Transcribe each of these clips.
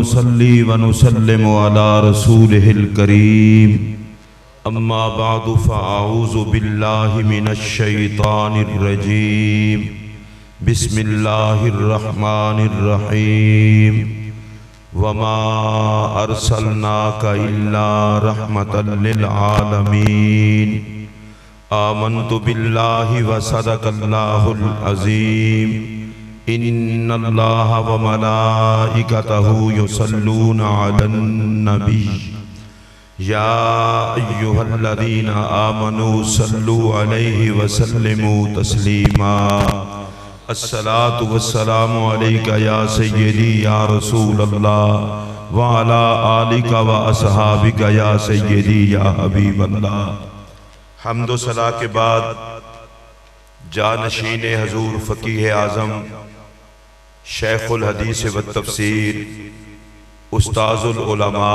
नुसल्ली व नुसल्लिमु अला रसूलिहिल करीम। अम्मा बादु फ़अऊज़ु बिल्लाहि मिनश शैतानिर रजीम। बिस्मिल्लाहिर रहमानिर रहीम। वमा अर्सलनाका इल्ला रहमतल लिल आलमीन। आमन्तु बिल्लाहि व सदक़ल्लाहुल अज़ीम। इन्नल्लाहा व मलाइकतहु युसल्लूना अलन नबी। या अय्युहल्लज़ीना आमनू सल्लु अलैहि व सल्लिमू तस्लीमा। अस्सलातु वस्सलामु अलैका या सय्यदी या रसूलल्लाह व अला आलिका व अस्हाबिका या सय्यदी या हबीबल्लाह। हम्द व सला के बाद जानशीन हजूर फ़कीह आज़म शेखुल हदीस व तफसीर उस्ताज़ुल उलमा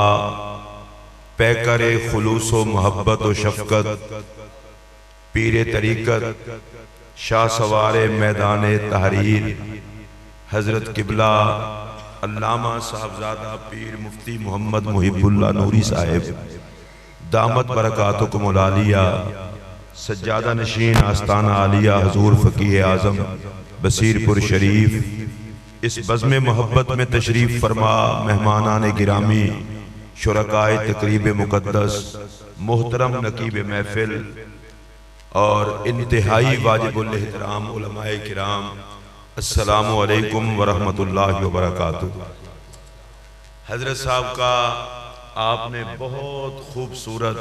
पैकर खुलूस व मोहब्बत व शफ़क़त पीर तरीक़त शाह सवारे मैदान तहरीर हज़रत किबला अल्लामा साहबज़ादा पीर मुफ्ती मोहम्मद मुहिब्बुल्लाह नूरी साहिब दामत बरकातुकुमुल आलिया सज्जादा नशीन आस्ताना आलिया हजूर फ़कीह आज़म बसीरपुर शरीफ इस बज़्म मोहब्बत में तशरीफ़ फरमा मेहमानान गिरामी शुरकाए तक़रीब मुक़द्दस मोहतरम नकीब महफ़िल और इंतहाई वाजिबुल एहतराम उलमाए किराम, अस्सलामु अलैकुम व रहमतुल्लाहि व बरकातुहू। हज़रत साहब का आपने बहुत खूबसूरत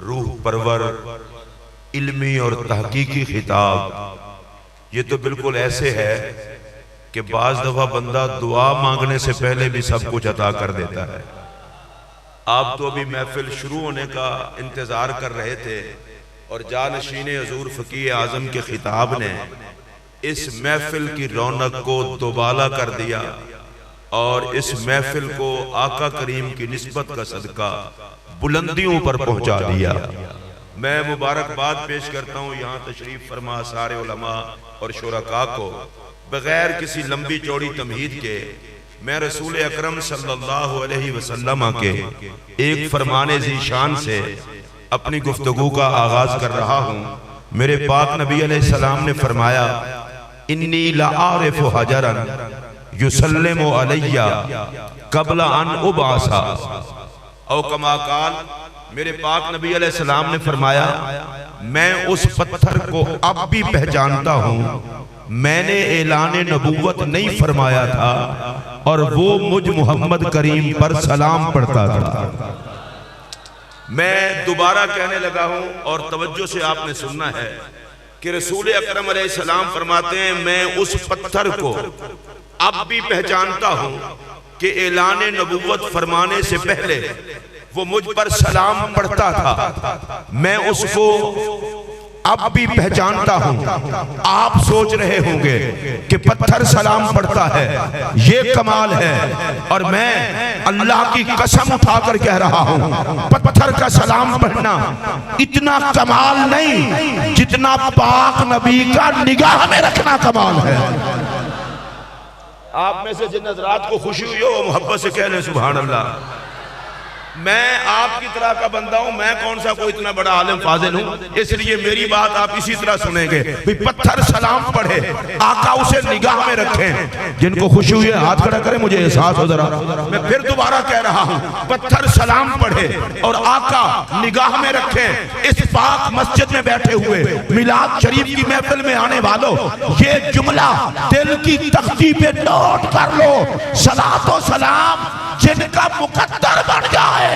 रूह परवर इल्मी और तहकीकी खिताब, ये तो बिल्कुल ऐसे है कि बाज़ दफ़ा बंदा दुआ मांगने से पहले भी सब कुछ अता कर देता है। आप तो अभी महफिल शुरू होने का इंतज़ार कर रहे थे और जानशीन हजूर फ़कीह आज़म के खिताब ने इस महफिल की रौनक को दोबाला कर दिया और इस महफिल को आका करीम की निस्बत का सदका बुलंदियों पर पहुंचा दिया। मैं मुबारकबाद पेश करता हूँ यहाँ तशरीफ फरमा सारे उलमा और शुरका को। बगैर किसी लंबी चौड़ी तमहीद के मैं रसूल अकरम सल्लल्लाहु अलैहि वसल्लम के एक फरमाने ज़ीशान से अपनी गुफ्तगू का आगाज कर रहा हूँ। मेरे पाक नबी अलैहिस्सलाम ने फरमाया, इन्नी लआरिफु हजरन युसल्लिमु अलैया क़ब्ल अन उबअसा। औ कमा क़ाल, मेरे पाक नबी अलैहिस्सलाम ने फरमाया, मैं उस पत्थर को अब भी पहचानता हूँ। मैंने ऐलाने नबूवत नहीं फरमाया था और वो मुझ मोहम्मद करीम पर सलाम पढ़ता था। मैं दोबारा कहने लगा हूं और तवज्जो से आपने सुनना है कि रसूल अकरम अलैहिस्सलाम फरमाते हैं, मैं उस पत्थर को अब भी पहचानता हूं कि ऐलान नबूवत फरमाने से पहले वो मुझ पर सलाम पढ़ता था। मैं उसको अब भी पहचानता हूं। आप सोच रहे होंगे कि पत्थर सलाम पढ़ता है, ये कमाल है, और मैं अल्लाह की कसम उठाकर कह रहा हूं पत्थर का सलाम पढ़ना इतना कमाल नहीं जितना पाक नबी का निगाह में रखना कमाल है। आप में से जिन हज़रात को खुशी हुई हो मोहब्बत से कह लें सुभान अल्लाह। मैं आपकी तरह का बंदा हूं, मैं कौन सा कोई इतना बड़ा आलिम फाजिल हूं, इसलिए मेरी बात आप इसी तरह सुनेंगे। पत्थर सलाम पढ़े, आका उसे निगाह में रखें। जिनको खुशी हुई है हाथ खड़ा करें, मुझे एहसास हो जरा। मैं फिर दोबारा कह रहा हूं, पत्थर सलाम पढ़े और आका निगाह में रखें। इस पाक मस्जिद में बैठे हुए मिलाद शरीफ की महफिल में आने वालों, ये जुमला दिल की तख्ती पे नोट कर लो। सलातो सलाम जिनका मुकद्दर बन जाए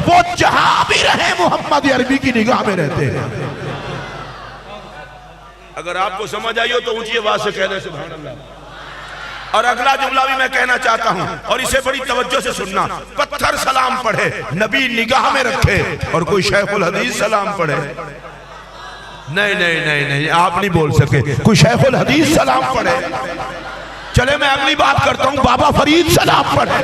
वो जहां भी रहे मोहम्मद अरबी की निगाह में रहते हैं। अगर आपको समझ आई हो तो ऊंची आवाज से कहना सुभान अल्लाह। और अगला जुमला भी मैं कहना चाहता हूं और इसे बड़ी तवज्जो से सुनना। पत्थर सलाम पढ़े, नबी निगाह में रखे, और कोई शेखुल हदीस सलाम पढ़े। नहीं नहीं नहीं नहीं, आप नहीं बोल सके। कोई शेखुल हदीस सलाम पढ़े। चले मैं अगली बात करता हूं, बाबा फरीद सलाम पढ़े।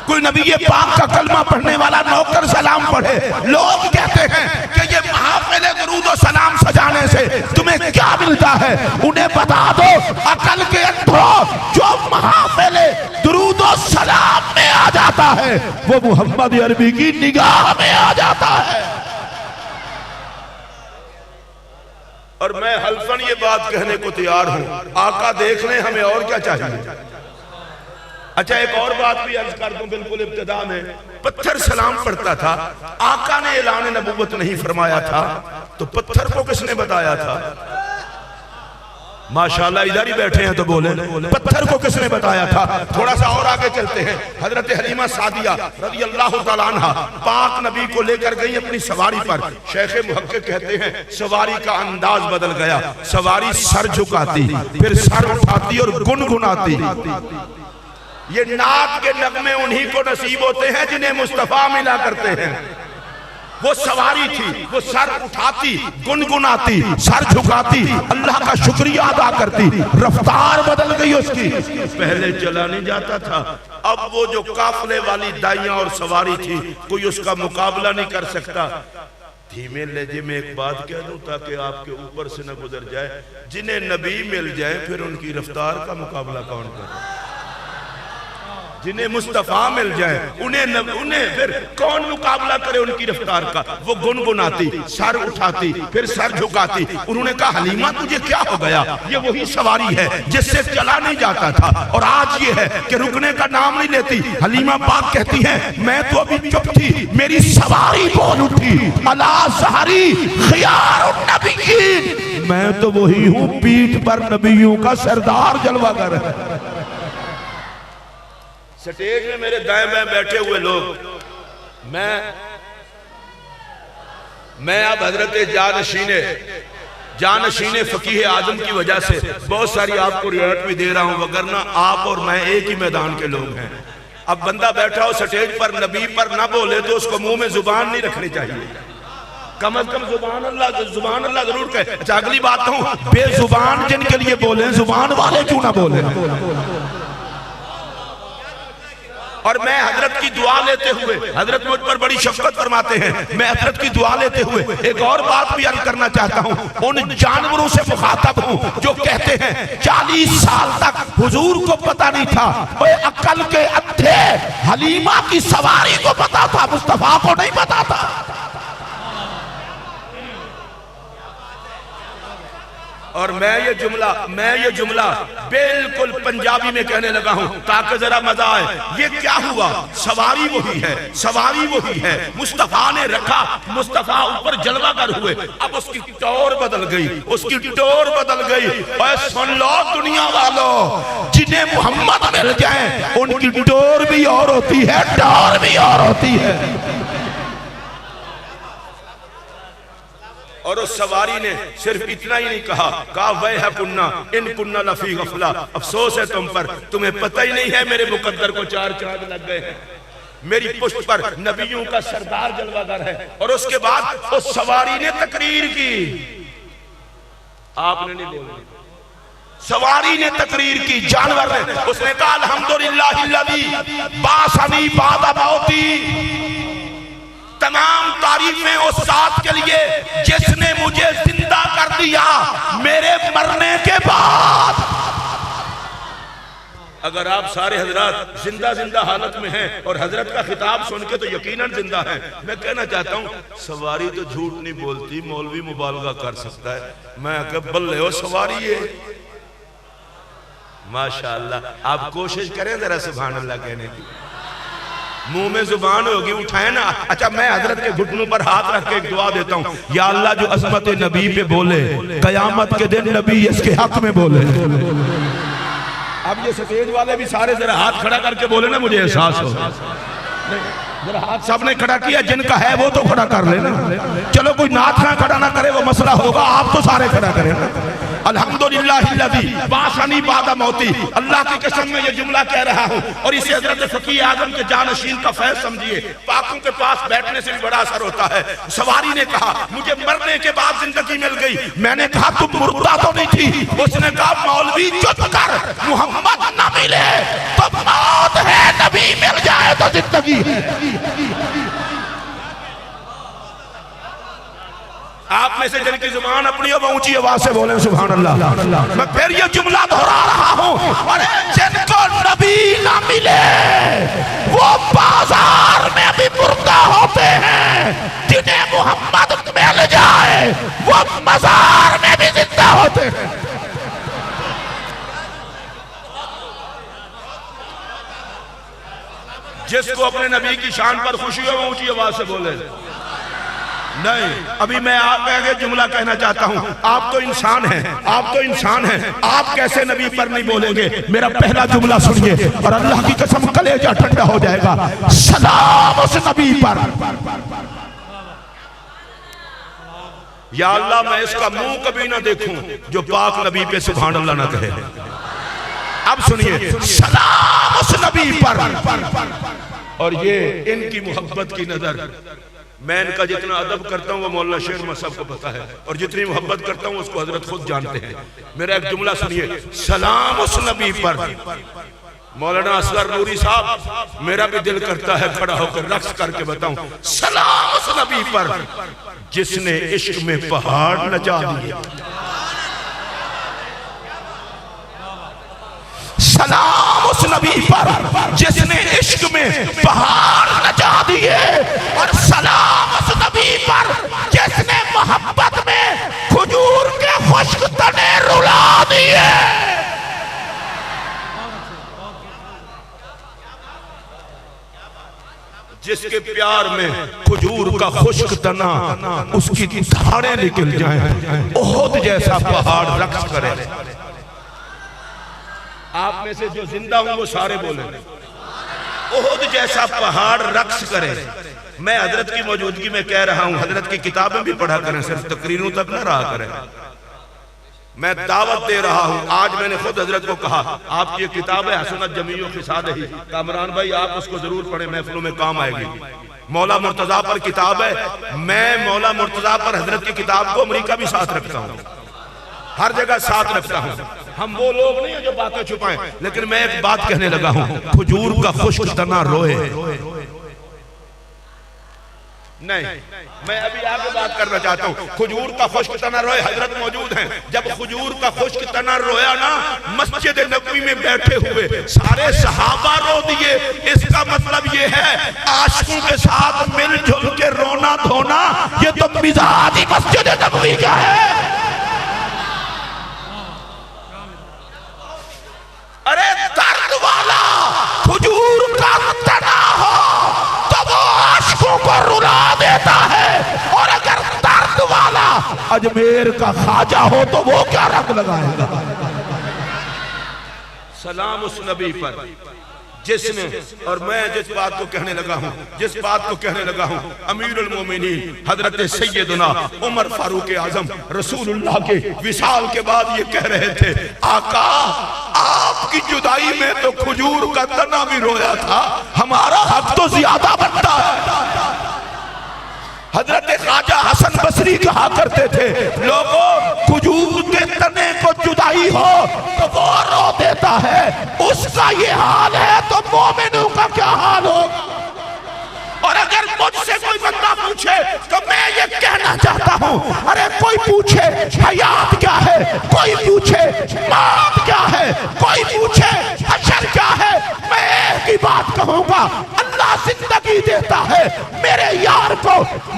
कोई नबी पाक का कलमा पढ़ने वाला नौकर सलाम पढ़े। लोग कहते हैं कि ये महफिल दुरूद और सलाम सजाने से तुम्हें क्या मिलता है, उन्हें बता दो अकल के अंधों, जो महफिल दुरूद और सलाम में जाता है वो मोहम्मद अरबी की निगाह में आ जाता है। और मैं हल्फन ये बात कहने को तैयार हूं, आका देख लें, हमें और क्या चाहिए। अच्छा एक और बात भी अर्ज कर दूं बिल्कुल इब्तिदा में, पत्थर सलाम पढ़ता था, आका ने ऐलान नबूवत नहीं फरमाया था, तो पत्थर को किसने बताया था? माशाल्लाह इधर ही बैठे हैं तो बोले, पत्थर को किसने बताया था? थोड़ा सा और आगे चलते हैं। हजरत हलीमा सादिया रज़ी अल्लाह तआला अन्हा पाक नबी को लेकर गई अपनी सवारी पर। शेख मुहक्किक कहते हैं सवारी का अंदाज बदल गया, सवारी सर झुकाती, फिर सर उठाती और गुनगुनाती। ये नात के नगमे उन्हीं को नसीब होते हैं जिन्हें मुस्तफा मिला करते हैं। वो सवारी थी, वो सर उठाती, गुनगुनाती, सर झुकाती, अल्लाह का शुक्रिया अदा करती, रफ्तार बदल गई उसकी। पहले चला नहीं जाता था, अब वो जो काफले वाली दाइयां और सवारी थी कोई उसका मुकाबला नहीं कर सकता। धीमे लहजे में एक बात कह दूं ताकि आपके ऊपर से न गुजर जाए, जिन्हें नबी मिल जाए फिर उनकी रफ्तार का मुकाबला कौन करे? जिन्हें मुस्तफा मिल जाए उन्हें फिर कौन मुकाबला करे उनकी रफ्तार का? वो गुनगुनाती, सर उठाती, फिर सर झुकाती। उन्होंने कहा हलीमा तुझे क्या हो गया? ये वही सवारी है जिससे चला नहीं जाता था और आज ये है कि रुकने का नाम नहीं लेती। हलीमा पाक कहती है मैं तो अभी चुप थी, मेरी सवारी बोल उठी, अला सहरी खियारुन नबिय्यीन, मैं तो वही हूँ पीठ पर नबियों का सरदार जलवागर है। स्टेज में मेरे दाएं बाएं बैठे हुए लोग, मैं अब हजरत जानशीने फकीह आजम की वजह से बहुत सारी आपको रियायत भी दे रहा हूं, वगरना आप और मैं एक ही मैदान के लोग हैं। अब बंदा बैठा हो स्टेज पर, नबी पर ना बोले तो उसको मुंह में जुबान नहीं रखनी चाहिए, कम से कम जुबान अल्लाह जरूर कहे। अच्छा अगली बात कहूं, बेजुबान जिनके लिए बोले, जुबान वाले क्यों ना बोले? और मैं हजरत की दुआ लेते हुए, हजरत मुझ पर बड़ी शफकत फरमाते हैं, मैं हजरत की दुआ लेते हुए एक और बात भी अर्ज करना चाहता हूं। उन जानवरों से मुखातब हूं जो कहते हैं 40 साल तक हुजूर को पता नहीं था, वो अक्ल के अंधे हलीमा की सवारी को पता था, मुस्तफा को नहीं पता था। और मैं ये जुमला बिल्कुल पंजाबी में कहने लगा हूं ताकि जरा मजा आए। ये क्या हुआ? सवारी वही है, मुस्तफा ने रखा, मुस्तफा ऊपर जलवागर हुए, अब उसकी टोर बदल गई। और सुन लो दुनिया वालों, जिन्हें मोहम्मद मिल जाए उनकी टोर भी और होती है, टोर भी और होती है। और उस सवारी ने सिर्फ इतना ही नहीं कहा वह है कुन्ना इन कुन्ना लफी गफला, अफसोस है तुम पर, तुम्हें पता ही नहीं है मेरे मुकद्दर को 4 चांद लग गए हैं, मेरी पुष्ट पर नबियों का सरदार जलवागर है। और उसके बाद उस सवारी ने तकरीर की, आपने नहीं बोला, सवारी ने तकरीर की, जानवर ने। उसने कहा अल्हम्दुलिल्लाहिल्लज़ी बासनी बादा मौती, तमाम तारीफें उस जात के लिए जिसने मुझे जिंदा कर दिया मेरे मरने के बाद। अगर आप सारे हजरात जिंदा हालत में हैं और हजरत का खिताब सुन के तो यकीनन जिंदा हैं, मैं कहना चाहता हूं सवारी तो झूठ नहीं बोलती, मौलवी मुबालगा कर सकता है। मैं बल्ले हो सवारी है, माशाअल्लाह। आप कोशिश करें जरा सुभान अल्लाह कहने की, मुंह में जुबान होगी, उठाए ना। अच्छा मैं हजरत के घुटनों पर हाथ रख के एक दुआ देता हूँ, या अल्लाह जो अज़मत नबी पे बोले कयामत के दिन नबी इसके हक में बोले। अब ये स्टेज वाले भी सारे जरा हाथ खड़ा करके बोले ना, मुझे एहसास हो। जरा हाथ सबने खड़ा किया, जिनका है वो तो खड़ा कर लेना। चलो कोई नाथ ना खड़ा ना करे वो मसला होगा, आप तो सारे खड़ा करें ना। अल्हम्दुलिल्लाहिल्लज़ी बासनी बादा मौती, अल्लाह की कसम में ये जुमला कह रहा हूँ। और इसे हजरत फकीह आजम के जानशीन का फैज़ समझिए, पाकों के पास बैठने से भी बड़ा असर होता है। सवारी ने कहा मुझे मरने के बाद जिंदगी मिल गई। मैंने कहा तुम मुर्दा तो नहीं थी? उसने कहा मौलवी चुप कर, मोहम्मद न मिले तो मौत है, नबी मिल जाए तो जिंदगी है। आप में से जिनकी जुबान अपनी हो ऊंची आवाज से बोले सुभान अल्लाह। मैं फिर ये जुमला दोहरा रहा हूं, जिनको नबी ना मिले वो जिसको अपने नबी की शान पर खुशी हो वो ऊंची आवाज से बोले। नहीं, अभी मैं आप आगे जुमला कहना चाहता हूं। आप तो इंसान हैं, आप तो इंसान हैं, आप कैसे नबी पर नहीं बोलेंगे? मेरा पहला जुमला सुनिए और अल्लाह की कसम कलेजा ठंडा हो जाएगा। सलाम उस नबी पर। या अल्लाह, मैं इसका मुंह कभी ना देखूं जो पाक नबी पे सुभान अल्लाह ना कहे। अब सुनिए, सलाम उस नबी पर। और ये इनकी मोहब्बत की नजर, मैं इनका जितना अदब करता हूँ वो मौलाना शेर मसाब को पता है, और जितनी मोहब्बत करता हूँ उसको हजरत खुद जानते हैं। मेरा एक जुमला सुनिए, सलाम उस नबी पर। मौलाना असगर नूरी साहब, मेरा भी दिल करता है खड़ा होकर रक्स करके बताऊं, सलाम उस नबी पर जिसने इश्क में पहाड़ नचा दिए। सलाम उस नबी पर जिसने इश्क में पहाड़ नचा दिए। और सलाम उस नबी पर जिसने मोहब्बत में खजूर के खुश्क तने रुला दिए। जिसके प्यार में खजूर का खुश्क तना उसकी धारें निकल जाएं, ओहद जैसा पहाड़ रक्स करे। आप में से जो जिंदा हूं वो सारे बोले, ओहद जैसा पहाड़ रक्स करे। मैं हजरत की मौजूदगी में कह रहा हूं, हजरत की किताबें भी पढ़ा करें, सिर्फ तकरीरों तक न रहा करें। मैं दावत दे रहा हूं। आज मैंने खुद हजरत को कहा, आपकी ये किताब है हसनत जमीओ खिसाद ही, कामरान भाई आप उसको जरूर पढ़ें, महफिलों में काम आएगी। मौला मुर्तजा पर किताब है। मैं मौला मुर्तजा पर हजरत की किताब को अमेरिका भी साथ रखता हूं, हर जगह साथ रखता हूं। हम वो लोग नहीं है जो बातें छुपाएं, लेकिन मैं एक बात कहने लगा हूं, खजूर का खुश्क तना रोए नहीं। मैं अभी आगे बात करना चाहता हूं। खजूर का खुश्क तना रोए, हजरत मौजूद हैं। जब खजूर का खुश्क तना रोया ना, मस्जिद नबवी में बैठे हुए सारे सहाबा रो दिए। इसका मतलब ये है आशिकों के साथ मिलजुल के रोना धोना, ये तो मिजाज ही मस्जिद नबवी का है। अरे दर्द वाला खजूर का तना हो तो वो आशिकों को रुला देता है, और अगर दर्द वाला अजमेर का ख्वाजा हो तो वो क्या रंग लगाएगा। सलाम उस नबी पर जिसने, और मैं जिस बात को कहने लगा हूं, जिस बात को कहने लगा हूं, अमीरुल मोमिनीन हजरत सैयदना उमर फारूक आजम रसूलुल्लाह के विसाल के बाद ये कह रहे थे, आका आपकी जुदाई में तो खजूर का तना भी रोया था, हमारा हक तो ज्यादा बनता है। हजरत ख्वाजा हसन बसरी कहा करते थे, लोगों खजूर के तने को जुदाई हो तो वो रो देता है, उसका ये हाल है तो मोमिनों का क्या हाल होगा। और अगर मुझसे कोई बंदा पूछे तो मैं ये कहना चाहता हूं, अरे कोई पूछे हयात क्या है, कोई पूछे मौत क्या है, कोई पूछे हशर क्या है, मैं एक ही बात कहूंगा, अल्लाह जिंदगी देता है, मेरे यार को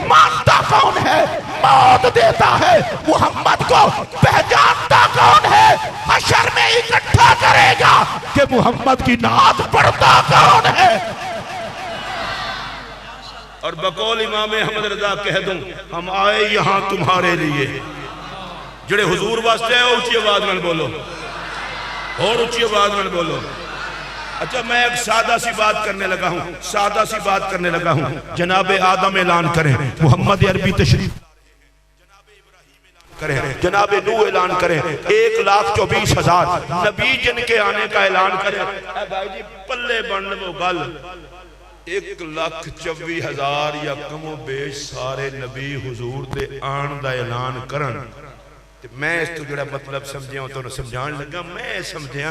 मानता कौन है, मौत देता है, मुहम्मद को पहचानता कौन है, हशर में इकट्ठा करेगा कि मुहम्मद की नात पढ़ता कौन है। और बकौल इमाम अहमद रजा कह दूं, हम आए यहां तुम्हारे लिए। जड़े हुजूर वास्ते है ऊंची आवाज में बोलो, और ऊंची आवाज में बोलो। अच्छा, मैं एक सादा सी बात करने लगा हूं, सादा सी बात करने लगा हूं। जनाब आदम ऐलान करें, मोहम्मद अरबी तशरीफ करें, जनाब नूह ऐलान करें, 1,24,000 नबी जिनके आने का ऐलान करें। भाई जी पल्ले बन वो गल 1,24,000 या कमो बेश सारे नबी हुजूर दे आन दा ऐलान करन, ते मैं इस तो जड़ा मतलब समझिया तो समझाण लगा। मैं समझिया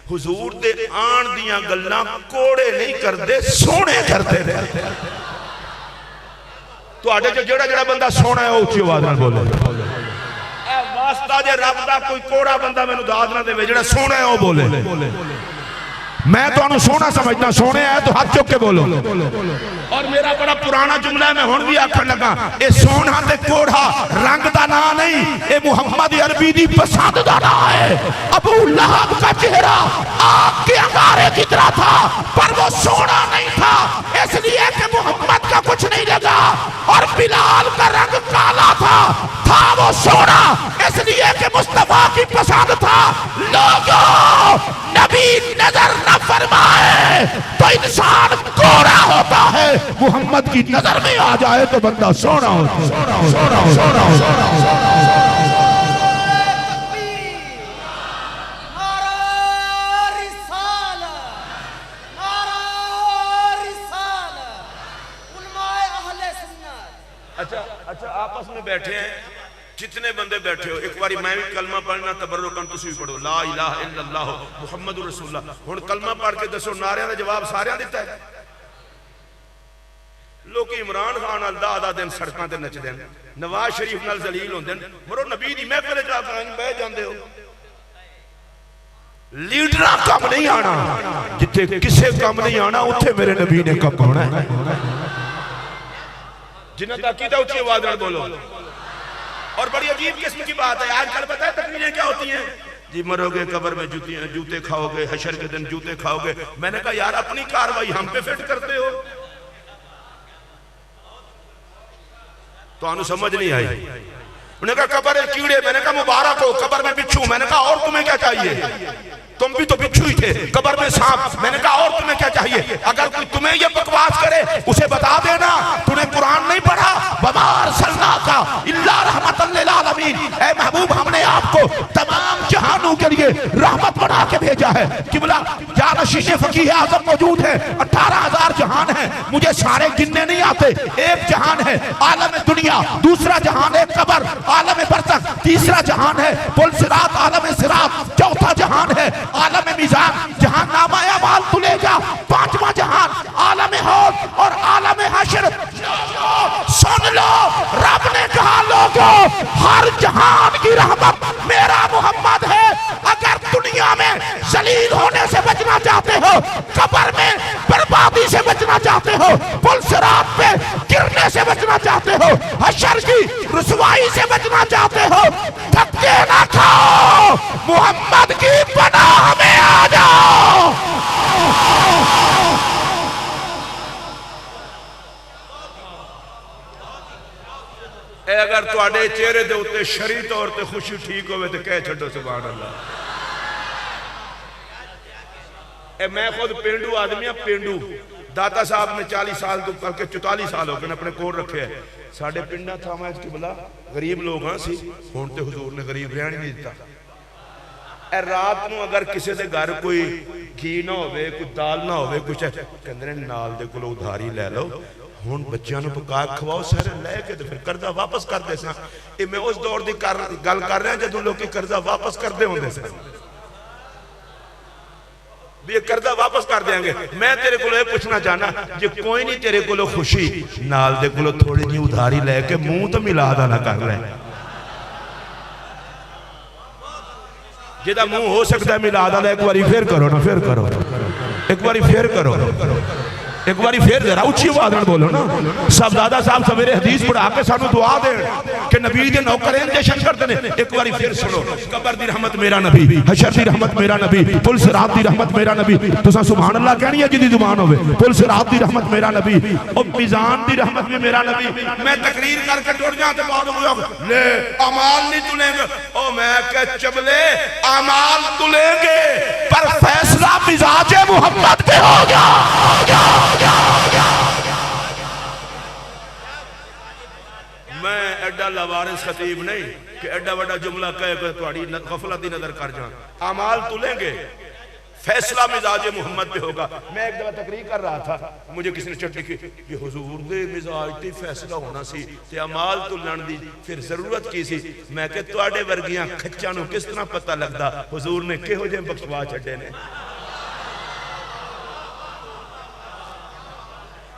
हुजूर दे आन दियां गल्लां कोड़े नहीं करदे, सोहणे करदे ने। तुहाडे च जेड़ा जेड़ा बंदा सोहना है उच्ची आवाज नाल बोले। ए वास्ता जे रब दा कोई कोड़ा बंदा मैनू दाद ना देवे, जेड़ा सोहना है वो बोले। मैं तो सोना समझना, सोने है तो हाथ चुक के बोलो। और मेरा बड़ा पुराना जुमला है, मैं हुण भी आखण लगा, ये सोना ते कोढ़ा रंग दा ना नहीं, ये मुहम्मद अरबी दी पसंद दा ना है। अबू लहब का चेहरा आग के अंगारे की तरह था, पर वो सोना नहीं था, क्यों सोना? इसलिए कि मुस्तफा की पसंद था। लोगों, नबी नजर न फरमाए तो इंसान गोरा होता है, मोहम्मद की नजर में आ जाए तो बंदा सोना होता है। सोना सोना सोना सोना सोना। अच्छा आपस में बैठे हैं, जितने बंदे बैठे हो, एक बारी मैं भी कलमा पढ़ना तबर्रुकन तुसी भी पढ़ो, ला इलाहा इल्लल्लाह मुहम्मदुर रसूलुल्लाह। हुण कलमा पढ़ के दसो नारियां दा जवाब सारियां दिता है। लोग इमरान खान नाल दा दिन सड़कों ते नचदे ने, नवाज शरीफ नाल जलील होंदे ने, मरो नबी दी महफिल च आके बह जांदे हो। लीडर कम नहीं आना, जिथे किसे कम नहीं आना उत्थे मेरे नबी ने कम होना है। जिन्हें ताकीदा उच्ची आवाज में बोलो। और बड़ी अजीब किस्म की बात है, आजकल पता है तकरीरें क्या होती हैं? जी मरोगे कब्र में जूते खाओगे, हशर के दिन जूते खाओगे। मैंने कहा यार अपनी कार्रवाई हम पे फिट करते हो, तो आनु समझ नहीं आई। उन्होंने कहा कब्र में कीड़े, मैंने कहा मुबारक हो। कब्र में बिच्छू, मैंने कहा और तुम्हें क्या चाहिए? तुम भी तो बिच्छू ही थे। कब्र में सांप, मैंने कहा और तुम्हें क्या चाहिए? अगर कोई तुम्हें ये बकवास करे उसे बता देना तूने कुरान नहीं पढ़ा। बमार सल्ला का इल्ला रहमतल लिल आलमीन, ऐ महबूब हमने आपको तमाम जहानों के लिए रहमत बना के भेजा है। किबला जहाँ शीशे फकीह आजम मौजूद है, 18,000 जहान है, मुझे सारे गिनने नहीं आते। एक जहान है आलम दुनिया, दूसरा जहान है कब्र आलम बरज़ख, तीसरा जहान है पुल सिरात आलम सिरात, चौथा जहान है आलम मीज़ान जहां नामा अमाल तुलेगा, पांचवा जहान आलम हौद और आलम हश्र। सुन लो, रब ने कहा लोगों हर जहान की रहमत मेरा मोहम्मद है। अगर दुनिया में जलील होने से बचना चाहते हो, कब्र में बर्बादी से बचना चाहते हो, पुल सिरात पे गिरने से बचना चाहते हो, हश्र की रुसवाई से बचना चाहते हो, धक्के ना खाओ, मोहम्मद की पनाह में आ जाओ। अगर तुहाडे चेहरे दे उत्ते शरी तौर ते खुशी ठीक होवे तो कह छड्डो सुभान अल्लाह। मैं खुद पेंडू आदमी, पेंडू दाता साहब ने 40 साल तो करके 44 साल हो गए अपने कोल रखे है। साडे पिंडा थावां च किबला गरीब लोग हाँ सी, हुण ते हुजूर ने गरीब रहन नहीं दिता। ए रात नूं अगर किसी दे घर कोई घी ना होवे, कोई दाल ना होवे, कुछ कहंदे ने नाल दे कोलों उधारी ले लो, हुण बच्चों को पका खवाओ, सारे लैके तो फिर कर्जा वापस कर दे। ये मैं उस दौर की गल कर रहा जदों लोग कर्जा वापस करते होंदे सन, भी ये कर्जा वापस कर देंगे। मैं तेरे को पूछना चाहना, जो कोई नहीं तेरे को खुशी नाल दे को थोड़ी जी उधारी लैके मुंह तो मिला दा ना कर ले, जिदा मुंह हो सकता है मिला दा। एक बार फिर करो ना, फिर करो, एक बार फिर करो, एक बार फिर जरा उच्ची आवाज में बोलो ना। सब दादा साहब सवेरे हदीस पढ़ा के सानू दुआ देन कि नबी दे नौकर इंजेक्शन करते ने। एक बार फिर सुनो, कब्र दी रहमत मेरा नबी, हशर दी रहमत मेरा नबी, पुल सिरात दी रहमत मेरा नबी। तुसा सुभान अल्लाह कहनी है जिदी जुबान होवे। पुल सिरात दी रहमत मेरा नबी, और मीज़ान दी रहमत भी मेरा नबी। मैं तकरीर करके टुर जा ते बाद में ले अमाल नहीं तुलेंगे, ओ मैं कह चबले अमाल तुलेंगे पर फैसला मिजाज मोहम्मद पे होगा। मैं एडा लवारिस खतीब नहीं कि एडा बड़ा जुमला कह के तुम्हारी गफलत की नजर कर जा। अमाल तुलेंगे, फैसला मिजाज मोहम्मद पे होगा। मैं एक दफा तकरीर कर रहा था, मुझे किसी ने चिट्ठी की कि हुजूर दे मिजाज ते फैसला होना सी ते अमाल तुलण दी फिर जरूरत की सी। मैं कि तुहाडे वर्गियां खच्चां नूं किस तरह पता लगदा हुजूर ने किहो जिहे बख्शवा छड्डे ने।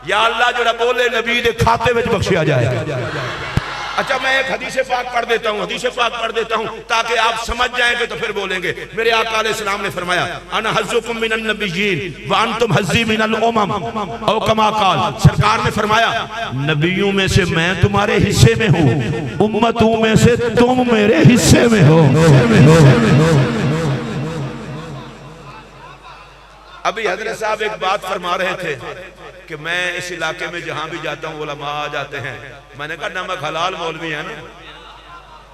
या अल्लाह जोड़ा बोले नबी दे खाते में बख्शिया जाएगा। अच्छा मैं एक हदीस पाक पढ़ देता हूँ, हदीस पाक पढ़ देता हूँ ताकि आप समझ जाएंगे तो फिर बोलेंगे। मेरे आका अलैहिस्सलाम ने फरमाया अना हज़्ज़ुकुम मिनन नबिय्यीन व अंतुम हज़्ज़ी मिनल उमम, औ कमा क़ाल। सरकार ने फरमाया नबियों में से मैं तुम्हारे हिस्से में हूँ, उम्मतों में से तुम मेरे हिस्से में हो। अभी हजरत साहब एक बात फरमा रहे थे कि मैं इस इलाके में जहां भी जाता हूं उलमा आ जाते हैं। मैंने कहा नमक हलाल मौलवी है ना,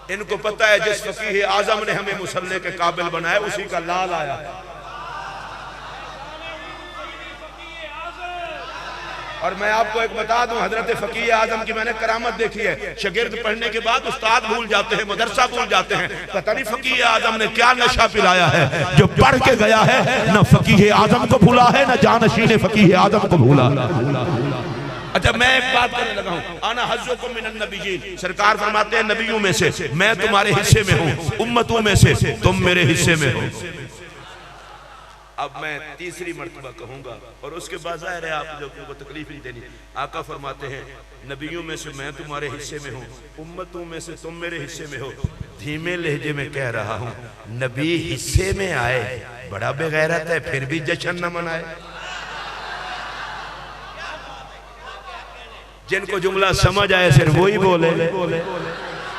इनको पता है जिस फकीह आजम ने हमें मुसल्ले के काबिल बनाया उसी का लाल आया है। और मैं आपको एक बता दूं, हजरत फकीह आजम की मैंने करामत देखी है। शागिर्द पढ़ने के बाद उस्ताद भूल जाते हैं, मदरसा भूल जाते हैं। पता नहीं फकीह आजम ने क्या नशा पिलाया है जो पढ़ के गया है, न फकीह आजम को भूला है न जानशीन फकीह आजम को भूला। अच्छा, मैं एक बात करने लगा हूं, आना हज़्ज़ुकुम मिनन नबिय्यीन, सरकार फरमाते हैं नबियों में से मैं तुम्हारे हिस्से में हूं, उम्मतों में से तुम मेरे हिस्से में हो। अब मैं तीसरी मर्तबा कहूंगा और उसके बाद ज़ाहिर है आप लोगों को तकलीफ नहीं देनी। आका फरमाते हैं नबियों में से मैं तुम्हारे हिस्से में हूँ, उम्मतों में से तुम मेरे हिस्से में हो। धीमे लहजे में कह रहा हूँ, नबी हिस्से में आए बड़ा बेगैरत है, फिर भी जश्न न मनाए। जिनको जुमला समझ आए सिर्फ वही बोले।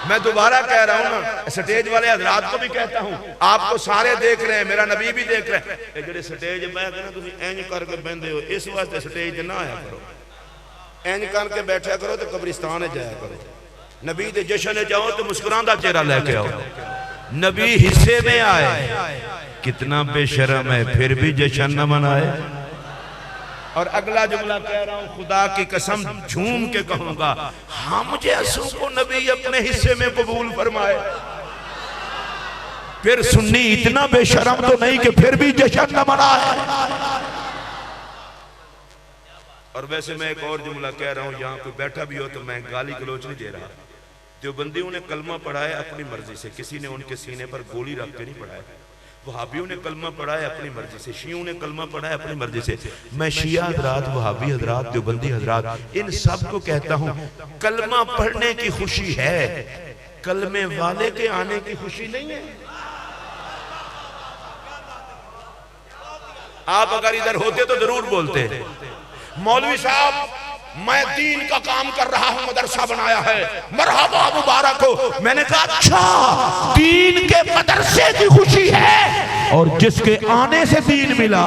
मैं दोबारा कह रहा हूं ना, स्टेज वाले हजरात को भी कहता हूं, आपको सारे देख रहे हैं, मेरा नबी भी देख रहे हैं। जेडे स्टेज मैं कहना तुम इंज करके बहते हो, इस वास्ते स्टेज ना आया करो, इंज करके बैठा करो तो कब्रिस्तान जाया करो। नबी दे जश्न जाओ तो मुस्कुराता चेहरा लेके आओ। नबी हिस्से में आए, कितना बेशर्म है, फिर भी जश्न न मनाए। और अगला जुमला कह रहा हूं, खुदा की कसम झूम के कहूंगा, हम जैसों को नबी अपने हिस्से में कबूल फरमाए। फिर सुन्नी इतना बेशर्म तो नहीं कि फिर भी जश्न न मनाए। और वैसे मैं एक और जुमला कह रहा हूं, यहां कोई बैठा भी हो तो मैं गाली गलोच नहीं दे रहा। देवबंदियों ने कलमा पढ़ा है अपनी मर्जी से, किसी ने उनके सीने पर गोली रख के नहीं पढ़ाया। वहाबियों ने कलमा पढ़ा है अपनी मर्जी से, शियों ने कलमा पढ़ा है अपनी मर्जी से। मैं शिया हजरात, वहाबी हजरात, देवबंदी हजरात, इन सब को कहता हूं कलमा पढ़ने की खुशी है, कलमे वाले के आने की खुशी नहीं है। आप अगर इधर होते तो जरूर बोलते, मौलवी साहब मैं दीन का काम कर रहा हूं, मदरसा बनाया है, मरहबा मुबारक हो। मैंने कहा अच्छा, दीन के मदरसे की खुशी है और जिसके आने से दीन मिला।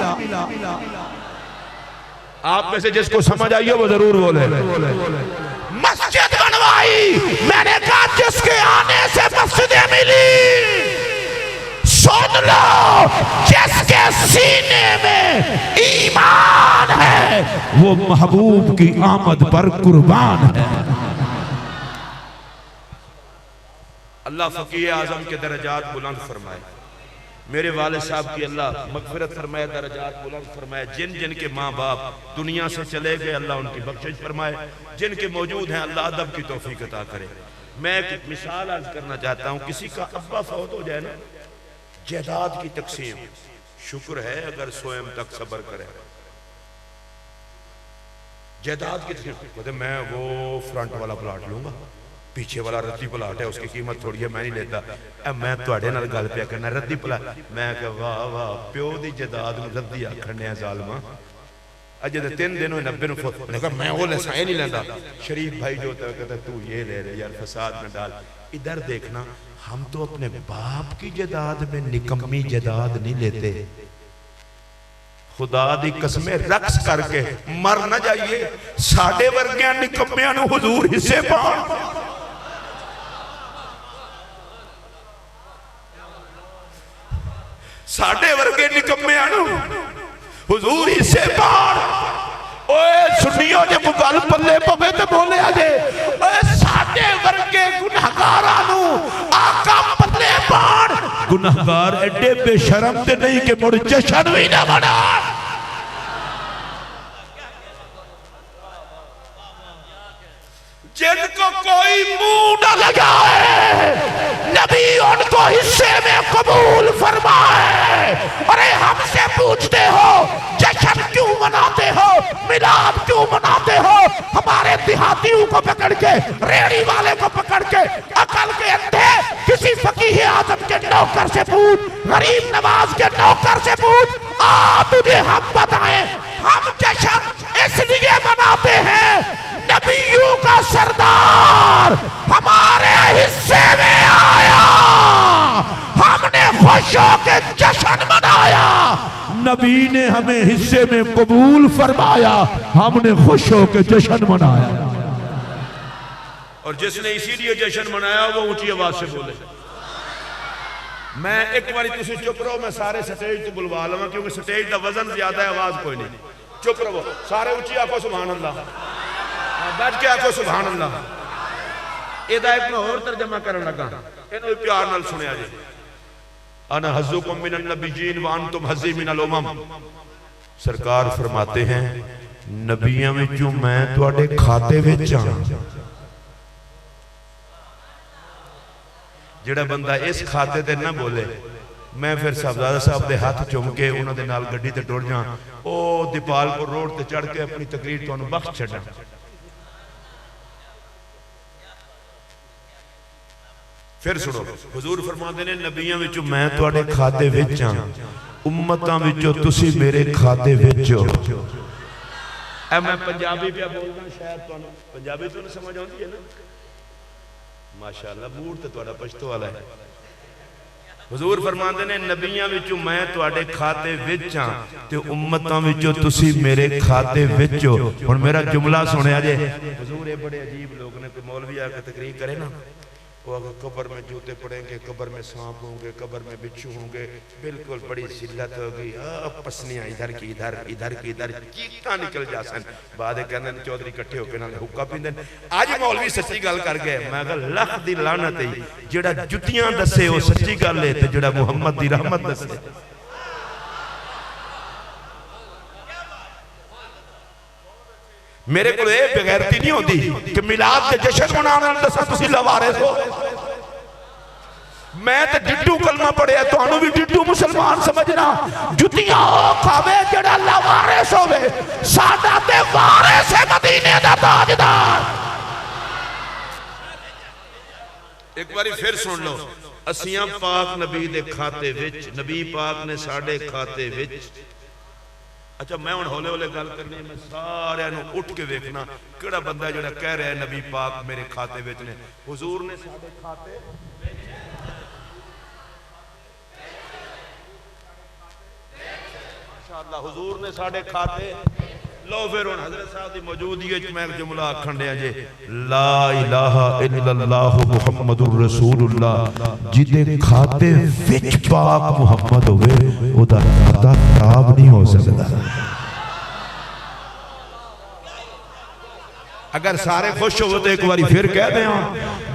आप में से जिसको समझ आई हो वो जरूर बोले। मस्जिद बनवाई, मैंने कहा जिसके आने से मस्जिदें मिली। सुन लो, जिसके सीने में ईमान है वो महबूब की आमद पर कुर्बान है। अल्लाह फकीह आजम के दरजात बुलंद फरमाए, मेरे वाले साहब की अल्लाह मगफिरत फरमाए, दरजात बुलंद फरमाए। जिन जिन के माँ बाप दुनिया से चले गए अल्लाह उनकी बख्शिश फरमाए, जिनके मौजूद हैं अल्लाह अदब की तौफीक अता करे। मैं एक मिसाल अर्ज करना चाहता हूँ, किसी का अब्बा फौत हो जाए ना, जायदाद की तकसीम, शुक्र है अगर स्वयं तक सब्र करे। जायदाद की तकसीम, मैं वो फ्रंट वाला प्लाट लूंगा, पीछे वाला रद्दी प्लाट है, उसकी कीमत थोड़ी है, मैं नहीं लेता। मैं तुहाडे नाल गल पिया करना रद्दी प्लाट, मैं कहा वाह वाह, प्यो दी जायदाद नूं रद्दी आखणे जालमा। अजे तो 3 दिन 90 ने कहा मैं वो लेसा नहीं लेता। शरीफ भाई जो कहता तू ये ले रहे यार, फसाद में डाल। इधर देखना, हम तो अपने बाप की जायदाद में निकम्मी जायदाद नहीं लेते। खुदा दी कसमें रक्स करके मर ना जाइए, साडे वर्गियां निकम्मियां नूं हुजूर हिस्से पाउण। साडे वर्गे निकम्मियां नूं हुजूर हिस्से पाउण। ओए सुनियो, जे कोई गल पल्ले पवे ते बोले आजे। ओए साडे वर्गे गुनाहगारां नूं आका पल्ले पाउण। गुनाहगार एडे बेशरम ते नहीं कि मुड़ जश्न भी ना मनाउण। जिनको कोई मुंह न लगाए नबी उनको हिस्से में कबूल फरमाए। अरे हमसे पूछते हो जश्न क्यों मनाते हो, मिलाद क्यों मनाते हो? हमारे देहातियों को पकड़ के, रेहड़ी वाले को पकड़ के, अकल के अंधे किसी फकीह आजम के नौकर से पूछ, गरीब नवाज के नौकर से पूछ, आ तुझे हम बताएं। हम जश्न इसलिए मनाते हैं, नबियों का सरदार हमारे हिस्से में आया, हमने खुश होकर जश्न मनाया। नबी ने हमें हिस्से में कबूल फरमाया, हमने खुश होकर जश्न मनाया। और जिसने इसीलिए जश्न मनाया वो ऊंची आवाज से बोले। मैं एक बार तुम चुप रहो, मैं सारे स्टेज तो बुलवा लवा क्योंकि स्टेज का वजन ज्यादा है, आवाज कोई नहीं। चुप रहो सारे, ऊंची आखो सुभान अल्लाह, बज के आखो सुभान अल्लाह। एदा एक मैं होर तर्जमा करन लगा, इन्हों प्यार नाल सुनिया जी। अना हज़्ज़ुकुम मिनन नबिय्यीन व अंतुम हज़्ज़ी मिनल उमम। सरकार फरमाते हैं नबियां विचों मैं तुहाडे खाते विच हां। जिहड़ा बंदा इस खाते ते ना बोले, मैं फिर साहबजादा साहब दे हाथ चुम के उन्होंने नाल गड्डी ते टुर जा, ओ दीपालपुर रोड ते चढ़ के अपनी तकरीर तुहानू बख्श छड्डां। फिर सुनो, हुजूर फरमाते ने नबियां विचों मैं तुहाडे खाते विच हां, उम्मतां विचों तुसी मेरे खाते विच हो। ऐ मैं पंजाबी पे बोलना, शायद तुहानू पंजाबी तो नहीं समझ आउंदी है ना? माशाअल्लाह, मूड तो तुहाडा पछतो वाला है। हुजूर फरमाते ने नबियां विचों मैं तुहाडे खाते विच हां ते उम्मतां विचों तुसी मेरे खाते विच हो। हुण मेरा जुमला सुनिया जे। हुजूर ये बड़े अजीब लोग ने, कोई मौलवी आके तकरीर करे ना, वो अगर कब्र में जूते पड़ेंगे, कब्र में सांप होंगे, कब्र में बिच्छू होंगे, बिल्कुल बड़ी जिल्लत होगी, पसनियां इधर की इधर, इधर की इधर, चीखतां निकल जासन। बाद कहंदे ने चौधरी इकट्ठे होकर नाल हुक्का पींदे। अज मौलवी सच्ची गल कर गए। मैं कहा लख दी लानत है, जेड़ा जुतियां दसे वो सच्ची गल है ते जेड़ा मुहम्मद दी रहमत दसे। मेरे को बेगैरती नहीं होती कि मिलाद के जश्न मनाने दसा तुसी लवारे हो। मैं तो डिड्डू कलमा पढ़िया, तुहानू भी डिड्डू मुसलमान समझना। जुतियां खावे जेड़ा लवारिस होवे, साडा ते वारिस है मदीने दा ताजदार। एक बारी फिर सुन लो, असियां पाक नबी दे खाते विच, नबी पाक ने साडे खाते विच। अच्छा मैं हुण हौले हौले गल करनी, मैं सारियां नूं उठ के वेखना किहड़ा बंदा जिहड़ा कह रहा है नबी पाक मेरे खाते विच ने। हुजूर ने साडे खाते माशाअल्लाह, हुजूर ने साडे खाते। लो फिर हुण हज़रत साहब दी मौजूदगी विच मैं जुमला आखण दिया जे, ला इलाहा इल्लल्लाह मुहम्मदुर रसूलुल्लाह। जिदे खाते विच पाक मुहम्मद होवे ओदा खाता खराब नहीं हो सकदा। अगर सारे खुश हो तो एक बारी फिर कह दे,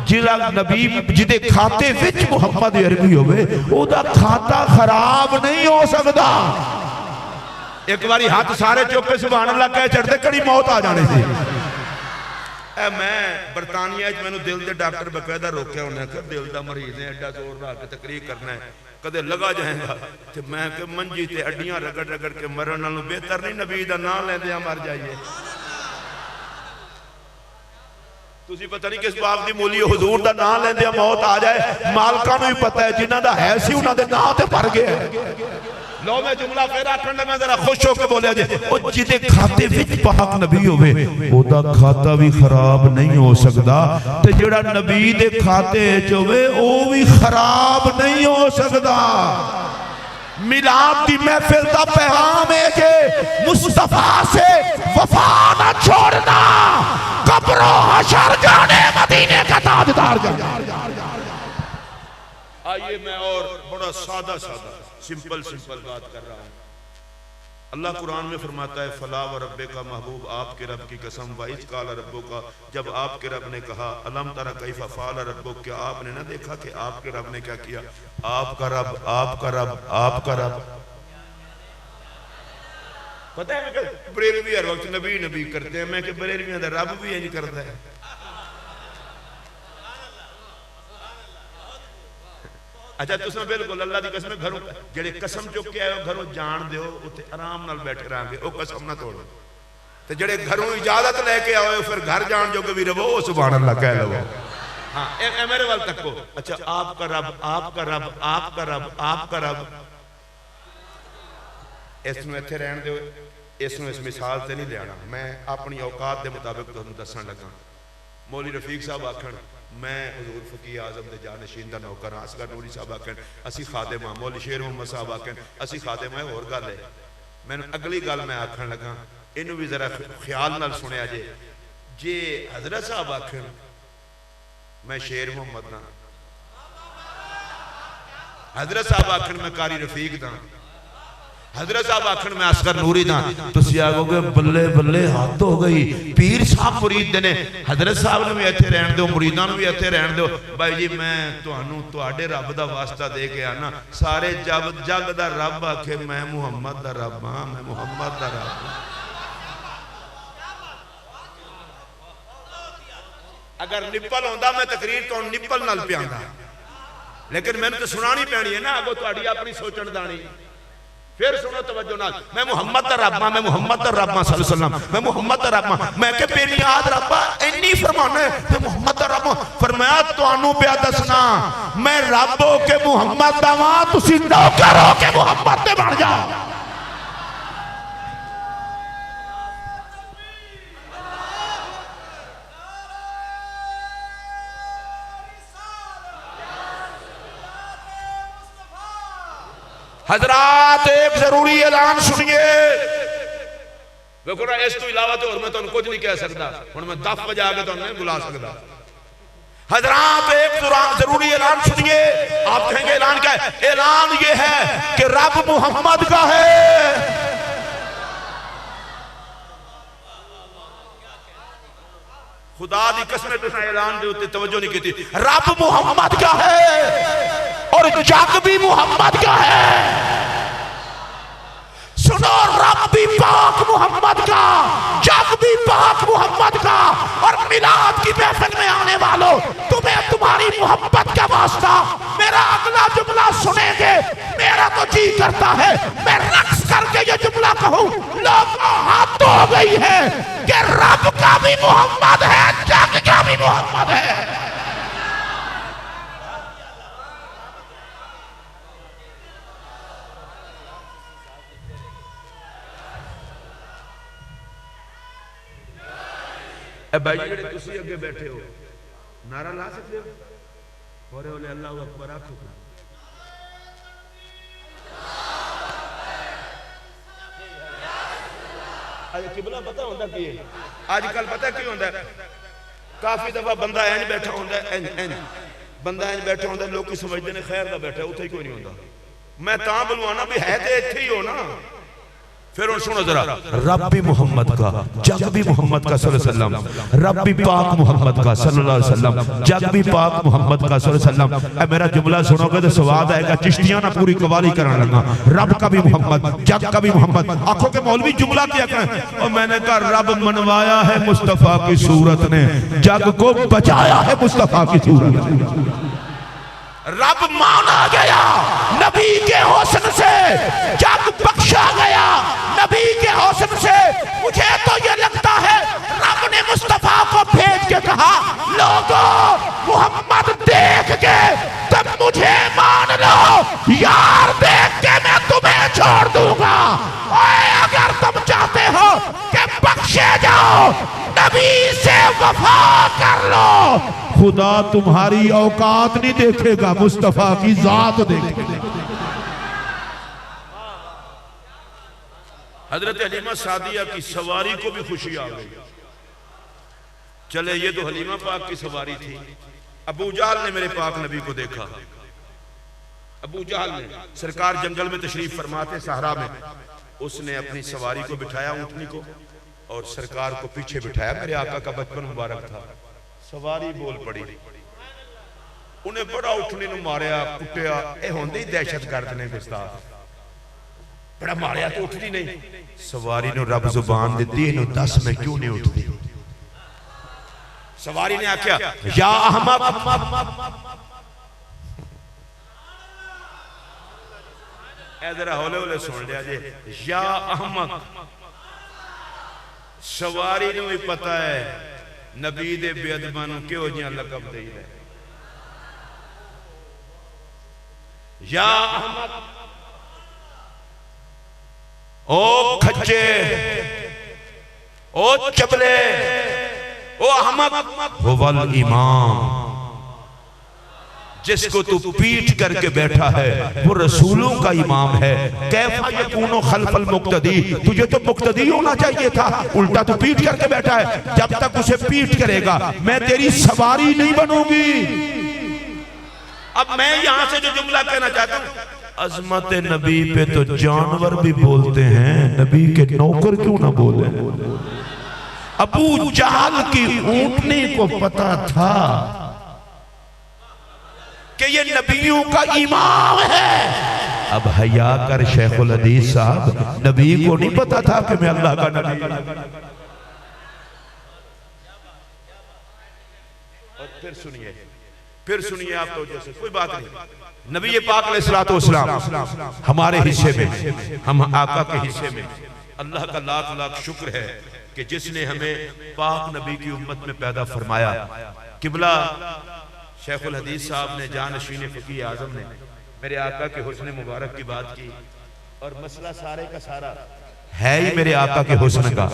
जिला नबी जिदे खाते विच मुहम्मद अरबी होवे ओदा खाता खराब नहीं हो सकदा। एक बारी हाथ सारे चुक के सुभान अल्लाह कह चढ़ते, कड़ी मौत आ जाने से। मैं बरतानिया मैनू दिल के डॉक्टर बकायदा रोकया, उन्हें कहा दिल का मरीज है, एडा जोर ला के तकरीर करना है, कदे लगा जाएगा। तो मैं कि मंजी ते अड्डियां रगड़ रगड़ के मरन नालों बेहतर नहीं नबी का नाम लेंदे मर जाइए। तुसी पता नहीं किस बाग की मूली, हुजूर का नाम लेंदे मौत आ जाए। मालकां नूं भी पता है जिन्हां दा है सी उन्हां दे नाम ते भर गया। लो मैं जुमला फिर आखण लगा, जरा खुश होकर बोलिया जे, ओ जिदे खाते विच पाक नबी होवे ओदा खाता भी खराब नहीं हो सकदा, ते जेड़ा नबी दे खाते च होवे ओ भी खराब नहीं हो सकदा। मिलाद दी महफिल दा पैगाम है जे मुस्तफा से वफा ना छोड़ना, कब्रों हशर जाने मदीने का ताजदार जाना। आइए मैं और बड़ा सादा सादा सिंपल सिंपल बात कर रहा हूं। अल्लाह कुरान में फरमाता है, फला व रब्बे का महबूब, आपके रब की कसम, व इज़ क़ाल रब्बो का, जब आपके रब ने कहा, अलम तरा कैफ़ फ़अल रब्बुक, क्या आपने ना देखा कि आपके रब ने क्या किया। आपका रब, आपका रब, आपका रब। पता है बरेलवी हर वक्त नबी नबी करते हैं, मैं कि बरेलवियों का रब भी इंज करता है। अच्छा तुम बिल्कुल अल्लाह की कसम घरों जेडे कसम चुक के आए घरों जान दो, उत्थे आराम नाल बैठे रहेंगे, वो कसम ना तोड़ो। तो जेडे घरों इजाजत लेके आओ फिर घर जान जो भी रवो, सुभान अल्लाह कह लो। हाँ ए मेरे वाल तको। अच्छा आपका रब, आपका रब, आपका रब, आपका रब, इसनूं इत्थे रहन दो, इसनूं इस मिसाल से नहीं लियाना। मैं अपनी औकात के मुताबिक तुहानूं दस्सण लगा। मौली रफीक साहब आखण मैं हुजूर फकीह आज़म दे जानशीन दा नौकर हां, असगर नूरी साहब आखण असी खादिम हां, मौली शेर मोहम्मद साहब आखण असी खादिम हां। होर गल है, मैनूं अगली गल मैं आखण लगा, इनू भी जरा ख्याल नाल सुनिया जे। जे हजरत साहब आखण मैं शेर मुहम्मद ना। हजरत साहब आखन मैं कारी रफीक दा, हजरत साहब आखन मैं असगर नूरी दा। तुसी आखोगे बल्ले बल्ले हद हो गई, पीर साहब मुरीद ने। हजरत साहब ने भी इत्थे रहन दो, मुरीदां नूं भी इत्थे रहन दो। भाई जी मैं तुहानूं तुहाडे रब दा वास्ता दे के आना। सारे जग दा रब आखे मैं मुहम्मद दा रब हां, मैं मुहम्मद दा रब हां। अगर निप्पल होंदा मैं तकरीर तो निप्पल नाल पियांदा, लेकिन मैंने तो सुनानी पैनी है ना, अगो तुहाडी अपनी सोचण दानी। फिर सुनो तवज्जो नाल, मैं मुहम्मद दा रब हां, मैं मुहम्मद दा रब हां सल्लल्लाहु अलैहि वसल्लम, मैं मुहम्मद दा रब हां। मैं के बेनियाद रब इन्नी फरमाना है मैं मुहम्मद दा रब हां। फरमाया तुहानू पिया दसना मैं रब हो के मुहम्मद दा हां, तुसी नौकर हो के मुहम्मद दे बन जाओ। हजरात एक जरूरी ऐलान सुनिए। देखो ना इस तो इलावा तो और मैं तुहानू कुछ नहीं कह सकता, हुण मैं दफ बजा के तुहानू नहीं बुला सकता। हजरात एक जरूरी ऐलान सुनिए। आप कहेंगे ऐलान क्या है? ऐलान ये है कि रब मुहम्मद का है। खुदा दी कसम तुसा ऐलान दे उत्ते तवज्जो नहीं की। रब मुहम्मद का है और जग भी मुहम्मद का है। सुनो, रब भी पाक मुहम्मद का, जग भी पाक मुहम्मद का। और मिलाद की महफिल में आने वालों, तुम्हें तुम्हारी मोहब्बत का वास्ता मेरा अगला जुमला सुनेंगे। मेरा तो जी करता है मैं रक्स करके ये जुमला कहूं। लोगों हाथ हो गई है कि रब का भी मोहम्मद है, जग का भी मोहम्मद है। भाई जेडे तुसी अगे बैठे हो नारा ला सकते हो? होरे होले अल्लाहू अकबर आखो। आज किबला पता होंदा की है? आजकल पता की होंदा है? काफी दफा बंदा इंज बैठा होंदा है, इंज बंदा इंज बैठा होंदा, लोग समझते ने खैर दा बैठा, उत्थे कोई नहीं होंदा। मैं तां बुलवाना भी है ते इत्थे ही हो ना। फिर सुनो जरा, रब भी मोहम्मद का, जग भी मोहम्मद का सल्लल्लाहु अलैहि वसल्लम। रब भी पाक मोहम्मद का सल्लल्लाहु अलैहि वसल्लम, जग भी पाक मोहम्मद का सल्लल्लाहु अलैहि वसल्लम। मेरा जुमला सुनोगे तो स्वाद आएगा, चिश्तियां ना पूरी कवाली कराने लगा। रब का भी मोहम्मद, जग का भी मोहम्मद। आंखों के मौलवी जुमला क्या कहें? और मैंने कहा रब मनवाया है मुस्तफा की सूरत ने, जग को बचाया है मुस्तफा की सूरत। रब माना गया नबी के हुस्न से, जग बख्शा गया नबी के हुस्न से। मुझे तो ये लगता है रब ने मुस्तफा को भेज के कहा, लोगों मोहम्मद देख के तुम मुझे मान लो, यार देख के मैं तुम्हें छोड़ दूंगा। और अगर तुम चाहते हो कि बख्शे जाओ, नबी से वफा कर लो। खुदा तुम्हारी औकात नहीं देखेगा, मुस्तफा की जात देखेगा। हजरत हलीमा सादिया की सवारी को भी खुशी आ गई। चले ये तो हलीमा पाक की सवारी थी। अबू जहल ने मेरे पाक नबी को देखा। अबू जहल ने, सरकार जंगल में तशरीफ फरमाते सहरा में, उसने अपनी सवारी को बिठाया ऊँटनी को और सरकार को पीछे बिठाया। मेरे आका का बचपन मुबारक था। सवारी बोल पड़ी, उन्हें बड़ा उठने नूं मारिया कुटिया। ये होंदे ही दहशतगर्द ने गुस्ताख, बड़ा मारिया तो उठती नहीं। सवारी नूं रब जुबान दिती, इहनूं दस मैं क्यों नहीं उठती। सवारी ने आख्या या अहमक, जरा हौले हौले सुन लिया जे, या अहमक। सवारी नूं भी पता है नबी दे बेअदबां नूं किहो जिहा लकब देईदा है। या अहमक, ओ खच्चे, ओ चबले, ओ अहमक, हुवल इमाम। जिसको तू पीट करके बैठा है वो रसूलों का इमाम है। कैफा यकूनु खल्फल मुक्तदी, तुझे तो मुक्तदी होना चाहिए था, उल्टा तू पीट करके बैठा है। जब तक उसे पीट करेगा मैं तेरी सवारी नहीं बनूंगी। अब मैं यहां से जो जुमला कहना चाहता हूं, अजमत नबी पे तो जानवर भी बोलते हैं, नबी के नौकर क्यों ना बोले। अबू जहल की ऊंटनी को पता था कि ये नबियों का इमाम है। अब हया कर शेखुल हदीस साहब, नबी को नहीं पता था कि मैं अल्लाह का नबी। और फिर सुनिए आप तो जैसे कोई बात नहीं। नबी पाक अलैहिस्सलातु वस्सलाम हमारे हिस्से में, हम आका के हिस्से में, अल्लाह का लाख लाख शुक्र है कि जिसने हमें पाक नबी की उम्मत में पैदा फरमाया। किबला शेखुल हदीस साहब ने, जानशीन फ़कीह आज़म ने मेरे आका के हुस्न मुबारक की बात की, और मसला सारे का सारा है ही मेरे आका के हुस्न का।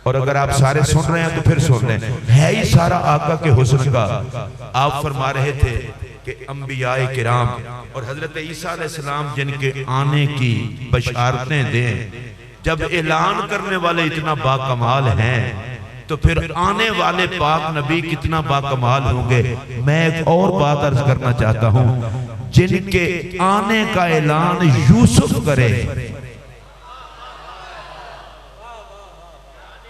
और अगर आप सारे सुन रहे हैं तो फिर सुन लें, है ही सारा आका के हुस्न का। आप फरमा रहे थे कि अंबियाए किराम और हजरत ईसा अलैहिस्सलाम जिनके आने की बशारतें दें, जब ऐलान करने वाले इतना बाकमाल हैं तो फिर आने वाले पाक नबी कितना बाकमाल होंगे। मैं एक और बात अर्ज करना चाहता हूं, जिनके आने का ऐलान यूसुफ करे,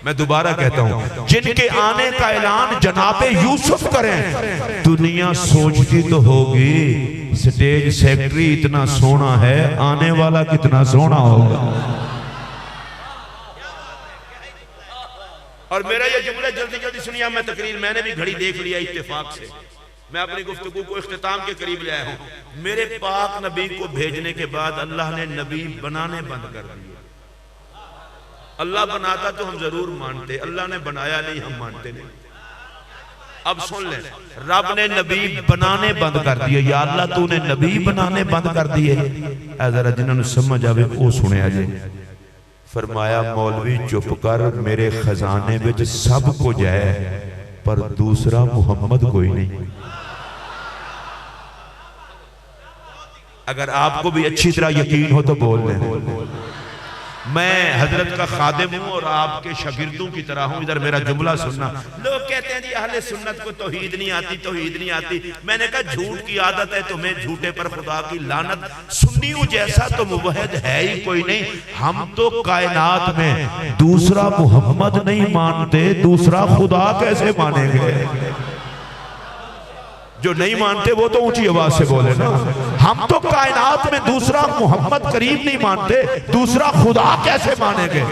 मैं दोबारा कहता हूं, जिनके आने का ऐलान जनाबे यूसुफ करें, दुनिया सोचती तो होगी स्टेज सेक्रेटरी इतना सोना है, आने वाला कितना सोना होगा। और मेरा ये जुमला जल्दी जल्दी सुनिए, मैं तकरीर मैंने भी घड़ी देख लिया इत्तेफाक से, मैं अपनी गुफ्तगू को इख्तिताम के करीब ले आया हूं। मेरे पाक नबी को भेजने के बाद अल्लाह ने नबी बनाने बंद कर दिए। अल्लाह बनाता तो हम जरूर मानते, अल्लाह ने बनाया नहीं, हम मानते नहीं। अब सुन ले, रब ने नबी बनाने बंद कर दिए। या अल्लाह तूने नबी बनाने बंद कर दिए। जरा जिन्होंने समझ आवे वो सुने जे। फरमाया मौलवी चुप कर, मेरे खजाने विच सब कुछ है पर दूसरा मुहम्मद कोई नहीं। अगर आपको भी अच्छी तरह यकीन हो तो बोल लें, मैं हजरत का खादिम हूं और आपके शागिर्दों की तरह हूं। इधर मेरा जुमला सुनना। लोग कहते हैं जी अहले सुन्नत को तौहीद नहीं आती, तौहीद नहीं आती। मैंने कहा झूठ की आदत है तुम्हें, झूठे पर खुदा की लानत। सुन्नियों जैसा तो मुवहिद है ही कोई नहीं। हम तो कायनात में दूसरा मुहम्मद नहीं मानते, दूसरा खुदा कैसे मानेंगे। जो नहीं मानते वो तो ऊंची आवाज से बोले ना। हम तो कायनात में दूसरा मोहम्मद करीम नहीं मानते, दूसरा खुदा कैसे मानेंगे।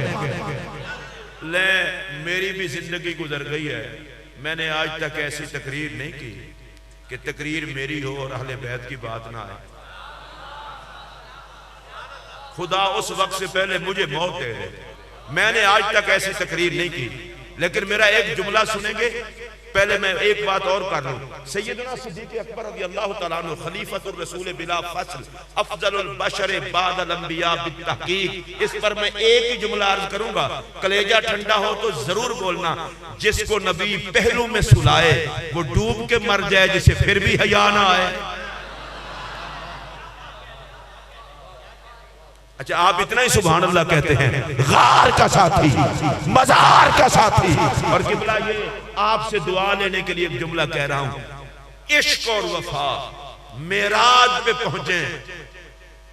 ले मेरी भी जिंदगी गुजर गई है, मैंने आज तक ऐसी तकरीर नहीं की कि तकरीर मेरी हो और अहले बैत की बात ना आए। खुदा उस वक्त से पहले मुझे मौत दे दे, मैंने आज तक ऐसी तकरीर नहीं की। लेकिन मेरा एक जुमला सुनेंगे, पहले मैं एक बात और कर लूं। सैयदना सिद्दीक़ अकबर रज़ियल्लाहु तआला अन्हु खलीफतुर रसूल बिला फस्ल अफजलुल बशर बादल अंबिया बित्तहकीक। इस पर मैं एक ही जुमला अर्ज करूंगा, कलेजा ठंडा हो तो जरूर बोलना। जिसको नबी पहलू में सुलाए वो डूब के मर जाए, जिसे फिर भी हया ना आए। अच्छा आप इतना ही सुभान अल्लाह कहते हैं, गार का साथी, मजार का साथी। और किबला ये आपसे दुआ लेने के लिए एक जुमला कह रहा हूं। इश्क और वफा मेराज पे पहुंचे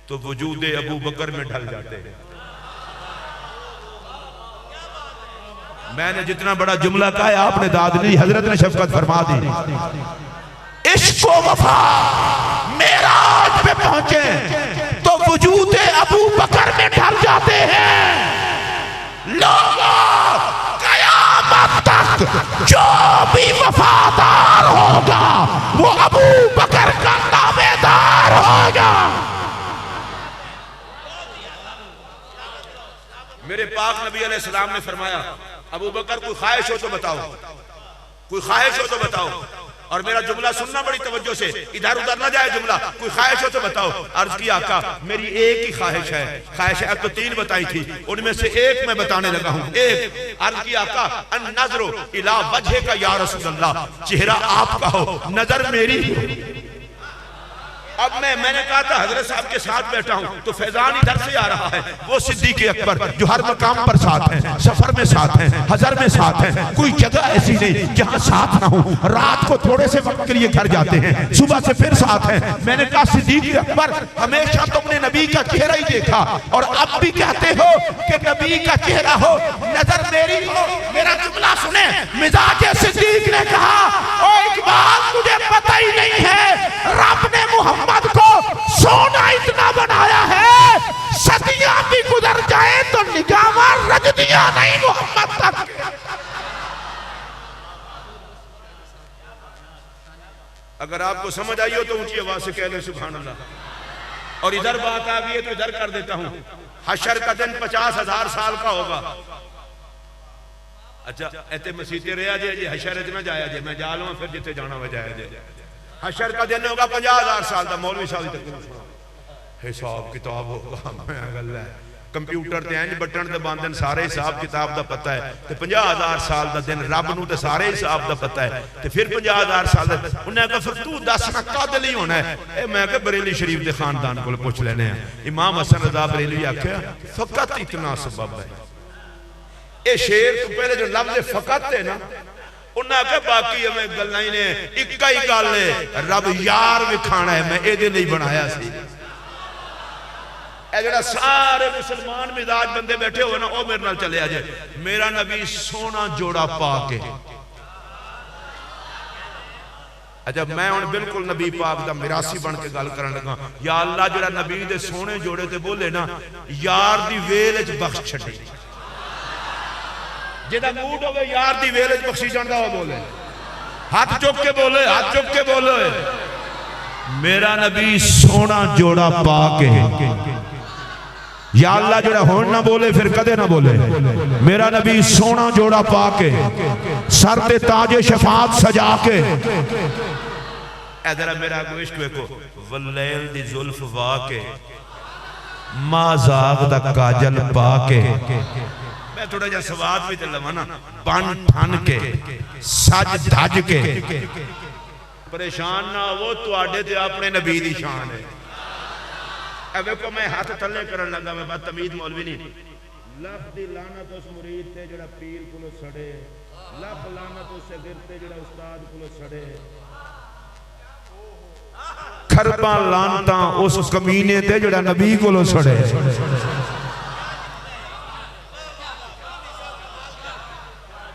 तो वजूदे अबू बकर में ढल जाते हैं। मैंने जितना बड़ा जुमला कहा है आपने दाद ली, हजरत ने शफकत फरमा दी। इश्क और वफा मेराज पे पहुंचे तो वजूदे अबू बकर में ढल जाते हैं। लोगों कयामत तक जो भी वफादार होगा वो अबू बकर का ताबेदार होगा। मेरे पाक नबी अलैहिस्सलाम ने फरमाया, अबू बकर कोई ख्वाहिश हो तो बताओ, कोई ख्वाहिश हो तो बताओ। और मेरा जुमला सुनना बड़ी तवज्जो से, इधर उधर ना जाए जुमला। कोई ख्वाहिश हो तो बताओ। अर्ज किया आका मेरी एक ही ख्वाहिश है। ख्वाहिश अब तो 3 बताई थी, उनमें से एक मैं बताने लगा हूं। एक अर्ज किया आका अन नज़रो इला वजह का या रसूल अल्लाह, चेहरा आपका हो, नजर मेरी। अब मैंने कहा था हजरत साहब के साथ बैठा हूं तो फैजान इधर से आ रहा है, वो सिद्दीक अकबर जो हर मकाम पर साथ हैं, सफर में साथ हैं, हजर में साथ हैं, कोई जगह ऐसी नहीं जहां साथ ना हो। रात को थोड़े से वक्त के लिए घर जाते हैं, सुबह से फिर साथ हैं। मैंने कहा सिद्दीक अकबर हमेशा तुमने नबी का चेहरा ही देखा और अब भी कहते हो कि नबी का चेहरा हो, नजर मेरी हो। मेरा जुमला सुने, मिजाज सिद्दीक ने कहा, ओ इकबाल तुझे पता ही नहीं है रब ने मोहम्मद को सोना इतना बनाया है, सदियां भी गुजर जाए तो निगाह रजदियां नहीं मोहम्मद तक। अगर आपको समझ आई हो तो ऊंची आवाज से कह लो सुभान अल्लाह। और इधर बात आ गई है तो इधर कर देता हूं। हशर का दिन 50,000 साल का होगा। अच्छा इतने मसीते रहा जे हशर च ना जाया जे, मैं जा लवा फिर जिथे जाना वा जाया जे। हशर का दिन होगा 50,000 साल का। मौलवी साहब तक हिसाब किताब होगा, मैं गल है कंप्यूटर ते इंज बटन ते बंद सारे हिसाब किताब दा पता है। ते 50,000 साल दा दिन रब नूं ते सारे हिसाब दा पता है। ते फिर 50,000 साल दा उन्हें कहा फिर तू दस ना कद नहीं होना है। ए मैं कहा बरेली शरीफ दे खानदान को पूछ लेने हैं। इमाम हसन रजा बरेली आख्या फकत इतना सबब है। ये शेर तो पहले जो लफ्ज़ फकत है ना, उन्हें आख्या बाकी हमें गल्लां ही ने, इक्क ही गल है रब यार विखाना है, मैं इहदे लई बनाया सी। जरा सारे मुसलमान मिजाज बंदे बैठे हो ना, मेरे नाल चले आ जाए। मेरा नबी सोना जोड़ा पा के, अच्छा मैं हुण बिल्कुल नबी पाक दा मिरासी बन के गल करन लगा। या अल्लाह जरा नबी दे सोने जोड़े ते बोले ना, यार दी वेल च बख्श छड्डी। जेदा मूड होवे यार दी वेल च बख्शी जांदा हो बोले, हाथ चुक के बोले, हाथ चुक के बोले मेरा नबी सोना जोड़ा पा के। या अल्लाह जरा होन ना बोले फिर कदे ना बोले। मेरा नबी सोना जोड़ा पा के, सर ते ताजे शफात सजा के। इधर मेरा इश्क देखो, वल्लैल दी जुल्फ वा के, माज़ाग दा काजल पा के। मैं थोड़ा जा सवाद भी ते लवा ना, बन ठन के सज धज के। परेशान ना हो, तुहाडे ते अपने नबी दी शान है। देखो मैं हाथ थले करन लगा, मैं बदतमीज मौलवी नहीं। लख दी लानत उस मुरीद ते जेड़ा पीर कोलो सड़े, लख लानत उस शागिर्द ते जेड़ा उस्ताद कोलो सड़े, खरबा लानता उस कमीने ते जेड़ा नबी कोलो सड़े।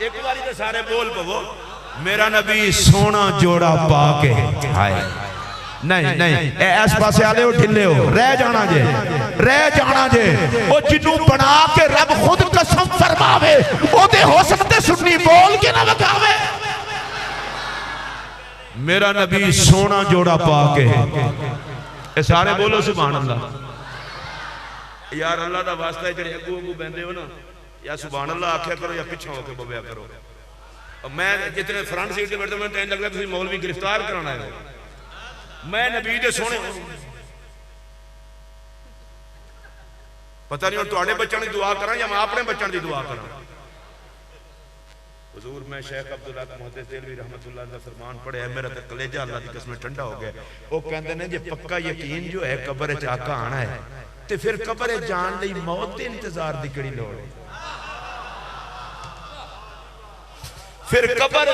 एक बारी तो सारे बोल पवो, मेरा नबी सोना जोड़ा पा के। हाय नहीं नहीं इस पासे आले हो, ढिले हो, रह जाना जे, रह जाना जे। ओ जिन्नू बना के रब खुद कसम फरमावे, ओदे हुस्न ते सुन्नी बोल के ना बकावे। मेरा नबी सोना जोड़ा पा के। ए सारे बोलो सुभान अल्लाह। यार अल्लाह दा वास्ता है, जेड़े अगू अगू बंदे हो ना, या सुभान अल्लाह आख्या करो या पिछे होके बव्या करो। और मैं जितने फ्रंट सीट पे बैठे मैं टाइम लग रहा है मौलवी गिरफ्तार कराना है। मैं नबी दे सोने पता नहीं हुण तुहाडे बच्चों की दुआ करा या मैं अपने बच्चों की दुआ करा। हुजूर मैं शेख अब्दुल हक मुहद्दिस देलवी रहमतुल्लाह दा फरमान पढ़िया, मेरा तो कलेजा अल्लाह दी कसम ठंडा हो गया। वो कहंदे ने जे पक्का यकीन जो है कब्र च आका आना है ते फिर कब्र जान लई मौत दे इंतजार दी किहड़ी लोड़ है। फिर कब्र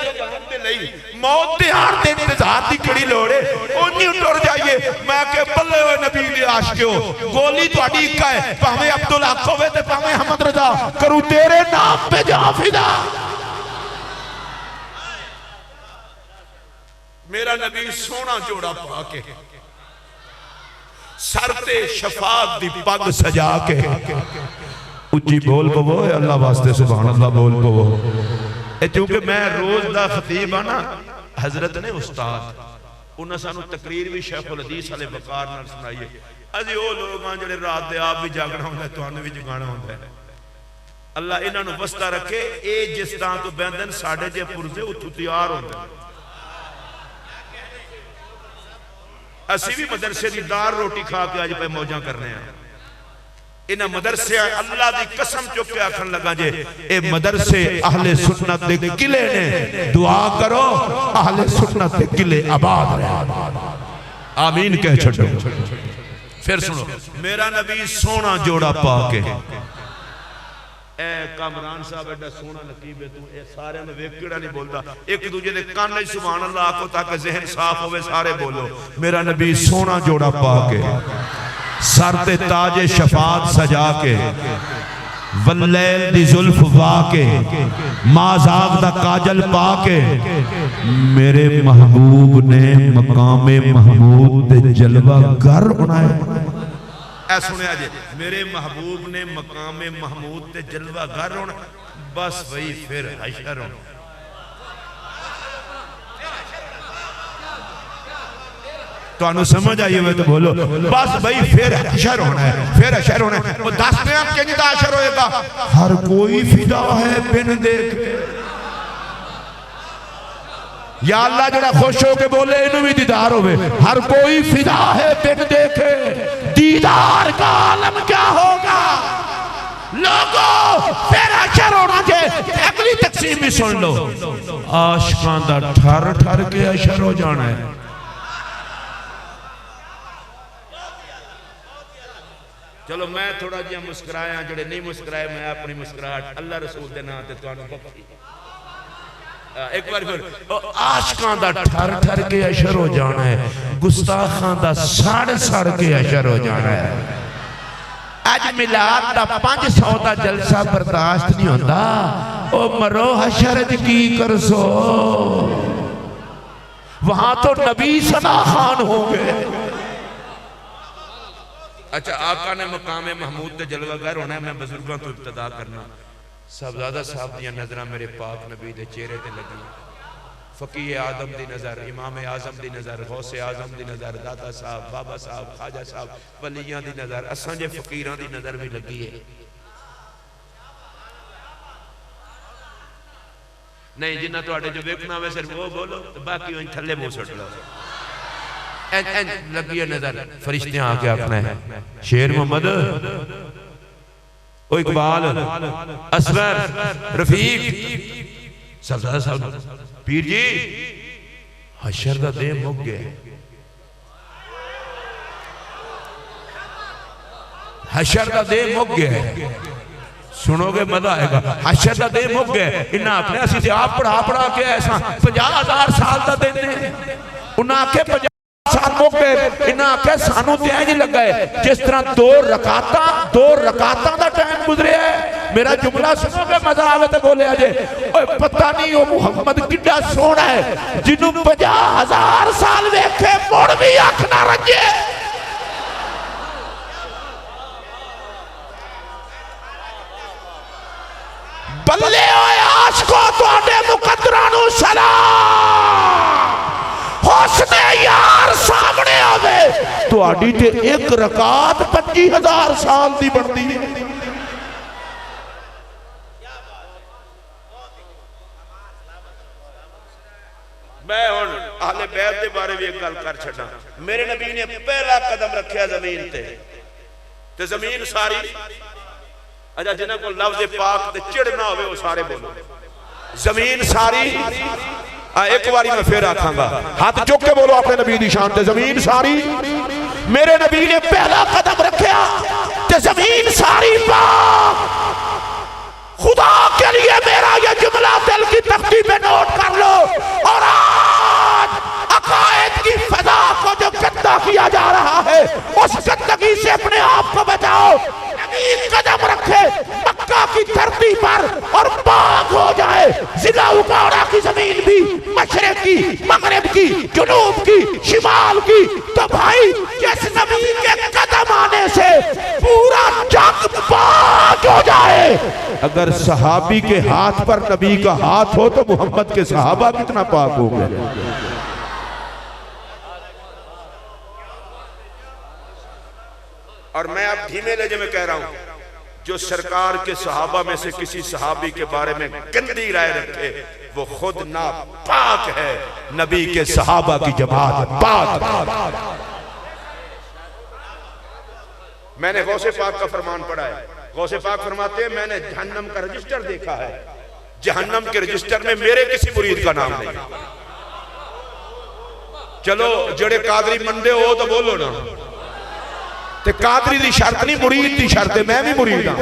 दे लई मौत दे आण दे इंतजार दी किहड़ी लोड़ है। ओनी टुर जाइए। मैं के बल्ले ओ नबी दे आशिको, गोली तुहाडी इक है, भावें अब्दुल हक होवे ते भावें अहमद रजा, करूं तेरे नाम पे जा फिदा। मेरा नबी सोना जोड़ा पा के, सर ते शफात दी पग सजा के। उच्ची बोल पवो अल्लाह वास्ते सुभान अल्लाह बोल पवो। क्योंकि मैं रोज दा खतीब हाँ ना, हजरत ने उस्ताद उन्हें सानू तकरीर भी शेखुल हदीस वाले वकार नाल सुनाई है। अजी वो लोग हाँ जिहड़े रात दे आप भी जागना होंदा, तुहानू भी जगाना होंदा है। अल्लाह इन्हां नू वसता रखे। ये जिस तरह तो बहदन साडे जे पुरजे उत्थों तैयार होंदे। असी भी मदरसे की दाल रोटी खा के अज पे मौजा करने हैं। इन्हां मदरसे अल्लाह की कसम चुक के आखन लगा जे ए मदरसे अहले सुन्नत दे किले ने। दुआ करो अहले सुन्नत दे किले आबाद रहे। आमीन कह छो। फिर सुनो, मेरा नबी सोना जोड़ा पाके कामरान साहब एडा सोना नकीब है, तू ए सारे ने वेख केड़ा नहीं बोलदा, एक दूजे दे कान में सुभान अल्लाह आखो ताकि ज़हन साफ होवे, सारे बोलो मेरा नबी सोना जोड़ा पाके सर ते ताजे शफात सजा के वल्लैल दी जुल्फ वाके माज़ाग दा काजल पाके मेरे महबूब ने मकामे महमूद दे जलवा घर बनाए। ऐ सुनिया जे, मेरे महबूब ने मकामे महमूद ते जलवा घर होना, बस वही फिर हशर होना। तो समझ आई हुए तो बोलो बस भाई फिर हशर होना है, फिर हशर होना है। वो दसते हैं कि नहीं हशर होएगा, हर कोई फिदा है बिन देखे। या अल्लाह जड़ा खुश हो के बोले इन्हों भी दीदार होवे, हर कोई फिदा है बिन देखे, दीदार का आलम क्या होगा लोगों, फिर हशर होना चाहिए। अगली तकसीम भी सुन लो, आशिकां दा ठर ठर के हशर हो जाना है। चलो मैं थोड़ा जिहा मुस्कुराया, जेडे नहीं मुस्कुराए मैं अपनी मुस्कुराहट अल्लाह रसूल दे नाम ते तुहानू बख्शी। एक बार फिर, आशिकां दा ठर ठर के अशर हो जाना है, गुस्ताखां दा सड़ सड़ के अशर हो जाना है। अज मिलाद दा 500 दा जलसा बर्दाश्त नहीं होंदा, ओ मरो हशर च की करसो, वहां तो नबी सना खान हो गए। अच्छा, आका ने मकामे महमूद ते जलवागर होना है। मैं बुजुर्गों तो इब्तदा करना, साहबजादा साहब दी नजर मेरे पाक नबी दे चेहरे ते लगी, फकीह आदम दी नजर, इमाम आजम दी नजर, गौसे आजम दी नजर, दादा साहब, बाबा साहब, खाजा साहब, वलियां दी नजर, असां जे फकीरां दी नजर भी लगी है। नहीं जिन्ना तुहाडे जो वेखना वे सिर्फ वो बोलो, बाकी उन थल्ले मुंह सुट लो। लगी है नजर, फरिश्ते आके आखना है शेर मोहम्मद, ओ इकबाल, असगर, रफीक, सरदार साहब, पीर जी हशर दा दे मुक गया, हशर दा दे मुक गया। सुनोगे मजा आएगा। हशर दा दे मुक गया, इन्हें अपने असी ते आप पढ़ा पढ़ा के ऐसा 50,000 साल दा दिन ने, उन्हें आखे 50 साल मुक गए, इन्हें आखे सानू ते इंज लगा है जिस तरह दो रकातां दा टाइम गुजरे है। मेरा जुमला सुनोगे मजा आवे तो बोले अजे, ओए पता नहीं वो मुहम्मद किड्डा सोहना है जिन्हों 50,000 साल वेखे मुड़ भी अख ना रंजे। बल्ले ओए आशिको तुहाडे मुकद्दरां नूं सलाम, हुस्ने यार सामने आवे तुहाडी ते एक रकात 25,000 साल दी बनदी है। मैं हुण अहले बैत दे बारे भी एक गल कर छड्डा। मेरे नबी ने पहला कदम रखिया जमीन ते जमीन सारी, अच्छा जिन्हां को लफ्ज़ पाक ते चिड़ ना होवे वो सारे बोलो जमीन सारी। एक बारी मैं फिर आखांगा, हाथ चुक के बोलो अपने नबी दी शान ते, जमीन सारी। मेरे नबी ने पहला कदम रखा ते जमीन सारी पाक। खुदा के लिए मेरा ये जुमला दिल की तख्ती पे नोट कर लो। और आज अकायद की फजा को जो गंदा किया जा रहा है उस गंदगी से अपने आप को बचाओ। कदम रखे मक्का की धरती पर और पाक हो जाए जिला उकाड़ा की जमीन भी, मशरक की, मगरिब की, जुनूब की, शिमाल की, तो भाई जिस नबी के कदम आने से पूरा जग पाक हो जाए। अगर सहाबी के हाथ पर नबी का हाथ हो तो मोहम्मद के सहाबा कितना पाक हो गए। और मैं अब धीमे लहजे में कह रहा हूं, जो सरकार के सहाबा में से किसी सहाबी के बारे में गंदी राय रखे वो खुद नापाक है। नबी के सहाबा की जमात पाक। मैंने गौसे पाक का फरमान पढ़ा है। गौसे पाक फरमाते हैं मैंने जहन्नम का रजिस्टर देखा है, जहन्नम के रजिस्टर में मेरे किसी मुरीद का नाम नहीं। चलो जेड़े कादरी मंडे हो तो बोलो ना, ते कादरी दी शर्त नहीं मुरीद दी शर्त है, मैं भी मुरीद हां।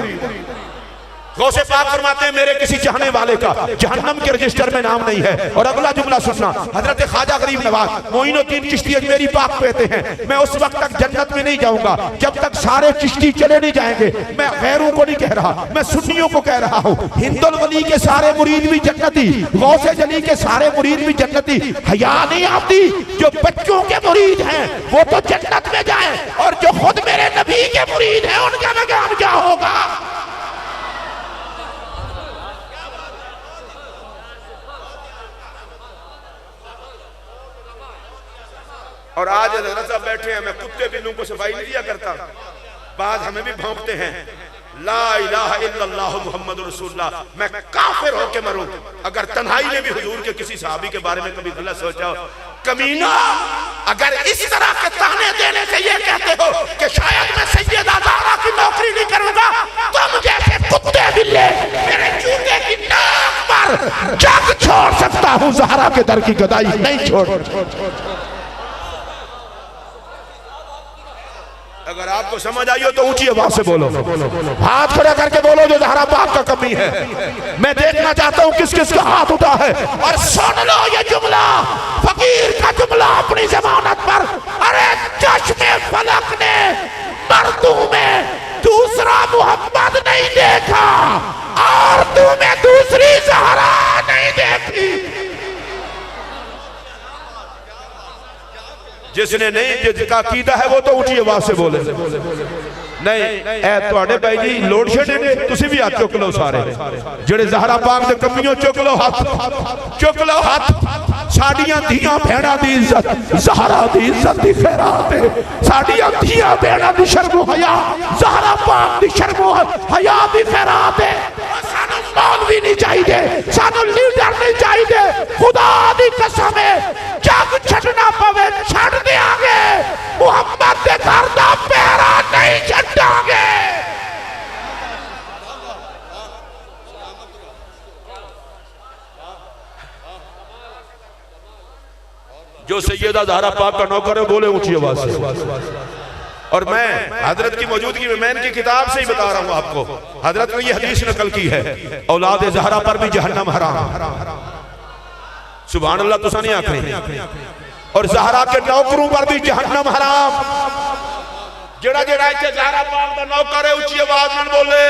गौसे पाक फरमाते हैं मेरे किसी चाहने वाले का जहन्नम के रजिस्टर में नाम नहीं है। और अगला जुमला सुनना, हजरत ख्वाजा गरीब नवाज मोइनुद्दीन चिश्ती अजमेरी पाक कहते हैं मैं उस वक्त तक जन्नत में नहीं जाऊंगा जब तक सारे चिश्ती चले नहीं जाएंगे। मैं गैरों को नहीं कह रहा, मैं सुन्नियों को कह रहा हूँ। हिंदुल वली के सारे मुरीद भी जन्नती, गौसे जली के सारे मुरीद भी जन्नती। हया नहीं आती, जो बच्चों के मुरीद हैं वो तो जन्नत में जाए, और जो खुद मेरे नबी के मुरीद हैं उनका मकाम क्या होगा। और आज हज़रत साहब बैठे हैं, मैं कुत्ते बिल्लों को सफाई नहीं दिया करता, बाद हमें भी भौंकते हैं ला इलाहा इल्लल्लाह मुहम्मद रसूलुल्लाह। मैं काफिर होके मरूं अगर तन्हाई में भी हुजूर के किसी सहाबी के बारे में कभी गलत सोचा हो। कमीना, अगर इस तरह के ताने देने से ये कहते हो कि शायद मैं सैयदा ज़हरा की नौकरी नहीं करूंगा, तुम जैसे कुत्ते बिल्ले मेरे जूते की नाक पर जग छोड़ सकता हूं, ज़हरा के दर की गदाई नहीं छोड़। अगर आपको समझ आई हो तो ऊंची आवाज से बोलो, हाथ खड़ा करके बोलो जो ज़हरा पाक का कमी है। मैं देखना चाहता हूं किस किस का हाथ उठा है। और सुन लो ये जुमला, फकीर का जुमला अपनी जमानत पर। अरे चश्मे फलक ने मर्दों में दूसरा मोहम्मद नहीं देखा, और तुम्हें दूसरी ज़हरा नहीं देखी। जिसने नहीं, जिसका कीदा है वो तो ऊंची आवाज से बोले। नहीं ए तुहाडे भाई जी लोड शेडिंग, तुसी भी हाथ चुक लो सारे जेड़े ज़हरा पाक दे कमियों, चुक लो हाथ, चुक लो हाथ। साडियां धियां भेड़ा दी इज्जत, ज़हरा दी इज्जत दी खैरात है। साडियां धियां भेड़ा दी शर्म हया, ज़हरा पाक दी शर्म हया दी खैरात है। सानू मौलवी नहीं चाहिए, सानू लीडर नहीं चाहिए। खुदा दी कसम है जग छड़ना पवे छड़ देंगे, मुहम्मद के घर दा पहरा नहीं छड़ांगे। जो सैयदा ज़हरा पाक का नौकर है बोले ऊंची आवाज से। और मैं हजरत की मौजूदगी में मैं इनकी किताब से ही बता रहा हूं आपको, हजरत ने ये हदीस नकल की है, औलाद ज़हरा पर भी जहन्नम हराम। सुभान अल्लाह, तुसा नहीं आखने। और ज़हरा के नौकरों पर भी जहन्नम हराम। जेड़ा जेड़ा इत्थे ज़हरा पाक दा नौकर है ऊंची आवाज में बोले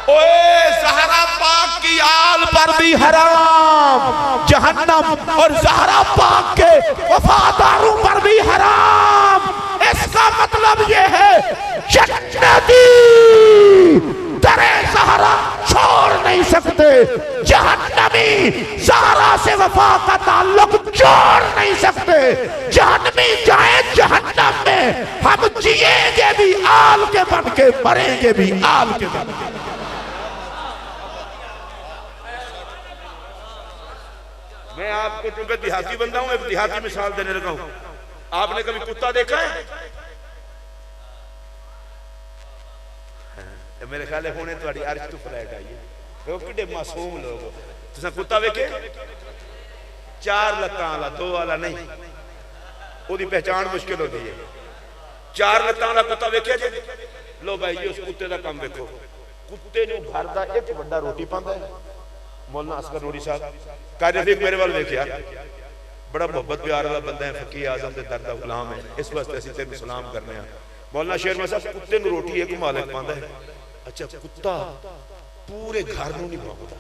ओए ज़हरा पाक की आल पर भी हराम जहन्नम, और ज़हरा पाक के वफादारों पर भी हराम। इसका मतलब ये है जन्नती दरे ज़हरा छोड़ नहीं सकते, जहन्नमी ज़हरा से वफा का ताल्लुक जोड़ नहीं सकते। जहन्नमी जाए जहन्नम में, हम जिएंगे भी आल के बन के, मरेंगे भी आल के बन के। मैं आपको चूंकि देहाती बंदा हूं, एक देहाती मिसाल देने लगा हूं। आपने कभी कुत्ता देखा है? मेरे ख्याल होने थोड़ी अर्श तो फ्लैट आई है, वो किडे मासूम लोग। तुसा कुत्ता वेखे? 4 लत्तां वाला, 2 वाला नहीं, ओदी पहचान मुश्किल होती है। 4 लत्तां वाला कुत्ता वेखे जी? लो भाई जी उस कुत्ते का काम देखो। कुत्ते नूं घर दा एक बड़ा रोटी पांदा है। मौलाना असगर नूरी साहब कायद रफीक मेरे वाल वेखिया, बड़ा मोहब्बत प्यार वाला बंदा है, फकीर आजम दे दर दा गुलाम है। इस वास्ते असीं तेनूं सलाम करने आ। मौलाना शेर में साहब कुत्ते नूं रोटी एक मालिक पांदा है। अच्छा कुत्ता पूरे घर नूं नहीं भौंकदा।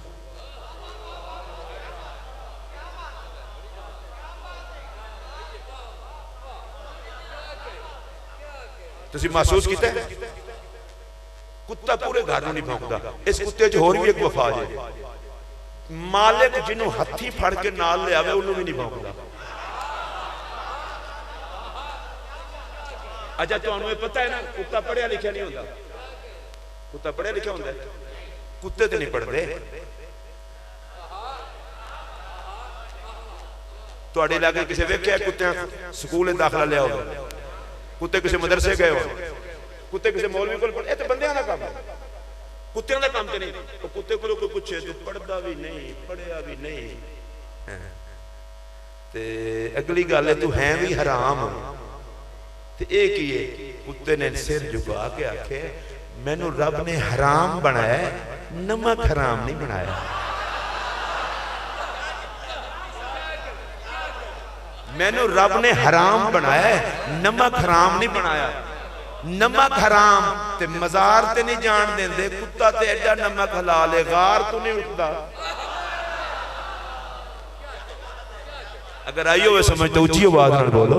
तुसीं महसूस कीता है? कुत्ता पूरे घर नूं नहीं भौंकदा। इस कुत्ते च होर भी एक वफा है, मालिक जिन्हों हथी फड़ के नाल ले आवे उन्होंने भी नहीं भौंकदा। अच्छा तुहानूं ये पता है ना कुत्ता पढ़िया लिखिया नहीं होंदा? कुत्ता पढ़िया लिखिया होंदा है, कुत्ते तो नहीं पढ़ते। तुहाडे इलाके किसी वेख्या कुत्ते स्कूल दाखला लिया हो, कुत्ते किसी मदरसे गए हो, कुत्ते किसी मौलवी को पढ़े? तो बंदियां दा काम है, कुत्तियां दा काम तो नहीं। तो कुत्ते को कोई पूछे तू पढ़दा भी नहीं, पढ़िया भी नहीं, ते अगली गल है तू है भी हराम ते ये की है? कुत्ते ने सिर झुका के आखे मैनू रब ने हराम बनाया, नमक हराम नहीं बनाया। मैनू रब ने हराम बनाया, नमक हराम नहीं बनाया। नमक हराम ते मजार ते नहीं जान देंदे, कुत्ता ते एडा नमक हलाल है गार तो नहीं उठता। अगर आई हो समझ तो ऊंची आवाज में बोलो।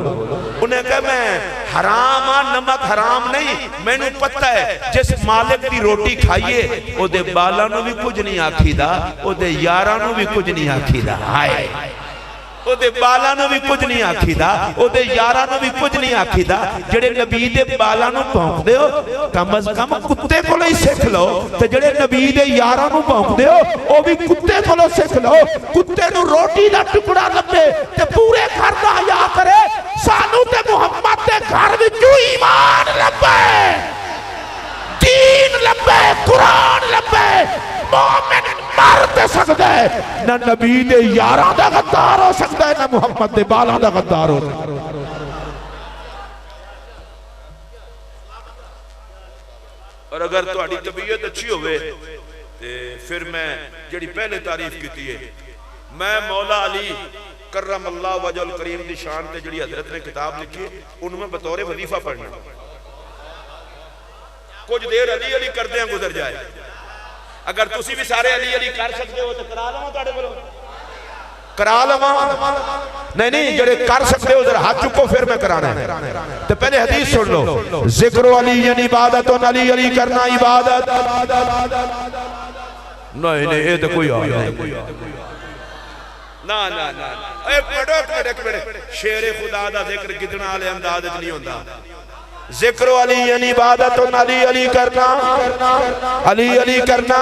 उन्हें कहा मैं हराम आ, नमक हराम नहीं। मैनू पता है जिस मालिक की रोटी खाइए ओदे बालां नूं भी कुछ नहीं आखीदा, ओदे यारां नूं भी कुछ नहीं आखीदा। हाय ओदे बालां नूं भी कुछ नहीं आखीदा, ओदे यारां नूं भी कुछ नहीं आखीदा। जेड़े नबी दे बालां नूं भौंकदे हो कम अज कम कुत्ते कोलों ही सीख लो, ते जेड़े नबी दे यारां नूं भौंकदे हो ओ भी कुत्ते कोलों सीख लो। कुत्ते नूं रोटी दा टुकड़ा लभे ते पूरे घर दा हया करे, सानू ते मुहम्मद दे घर विचों ईमान लभे, दीन लभे, कुरान लभे। मोमिन मर ते सकदा है, ना नबी दे यारां दा गद्दार हो सकदा है, ना मुहम्मद दे बालां दा गद्दार हो सकदा है। और अगर तुहाडी तबीयत अच्छी होवे ते फिर मैं जेड़ी पहले तारीफ कीती है, मैं मौला अली करम अल्लाह वजल करीम दी शान ते जेड़ी हजरत ने किताब लिखी है उनमें बतौर वजीफा पढ़ना। कुछ देर अली अली करदे हैं गुजर जाए। अगर तुसी भी सारे अली अली कर सकते हो तो करा लवां तुहाडे कोलों, करा लवां। नहीं नहीं जेड़े कर सकते हो जरा हाथ चुको, फिर मैं कराना है। तो पहले हदीस सुन लो, जिक्र अली यानी इबादत, अली अली करना इबादत। नहीं नहीं ये तो कोई आ नहीं, ना ना ना एक मिनट शेर खुदा दा जिक्र कितना वाले अंदाज नहीं होता। जिक्र अली यानी इबादत, अली अली करना, अली अली करना।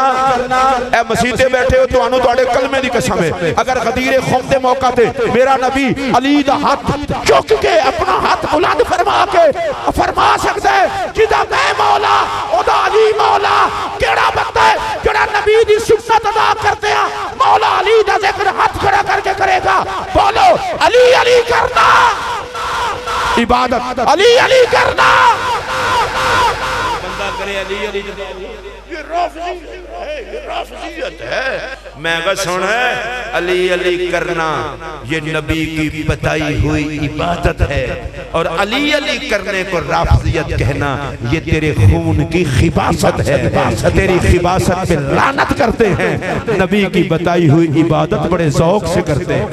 ए मसीते बैठे हो तुहानू तुहाडे कलमे दी कसम है, अगर गदीरे खौफ दे मौका ते मेरा नबी अली दा हाथ चुक के अपना हाथ बुलंद फरमा सकदा है जिदा मैं मौला ओदा अली मौला। केड़ा बंदा है जेड़ा नबी दी सुन्नत अदा करते हैं मौला अली दा जिक्र हाथ खड़ा करके करेगा? बोलो अली अली करना इबादत, अली अली करना। बंदा करे अली अली, ये राफिजियत है। मैं कहा सुन अली अली करना ये नबी की बताई हुई इबादत है, और अली अली करने को राफिजियत कहना ये तेरे खून की खिबासत है। तेरी खिबासत पे लानत करते हैं, नबी की बताई हुई इबादत बड़े शौक से करते हैं।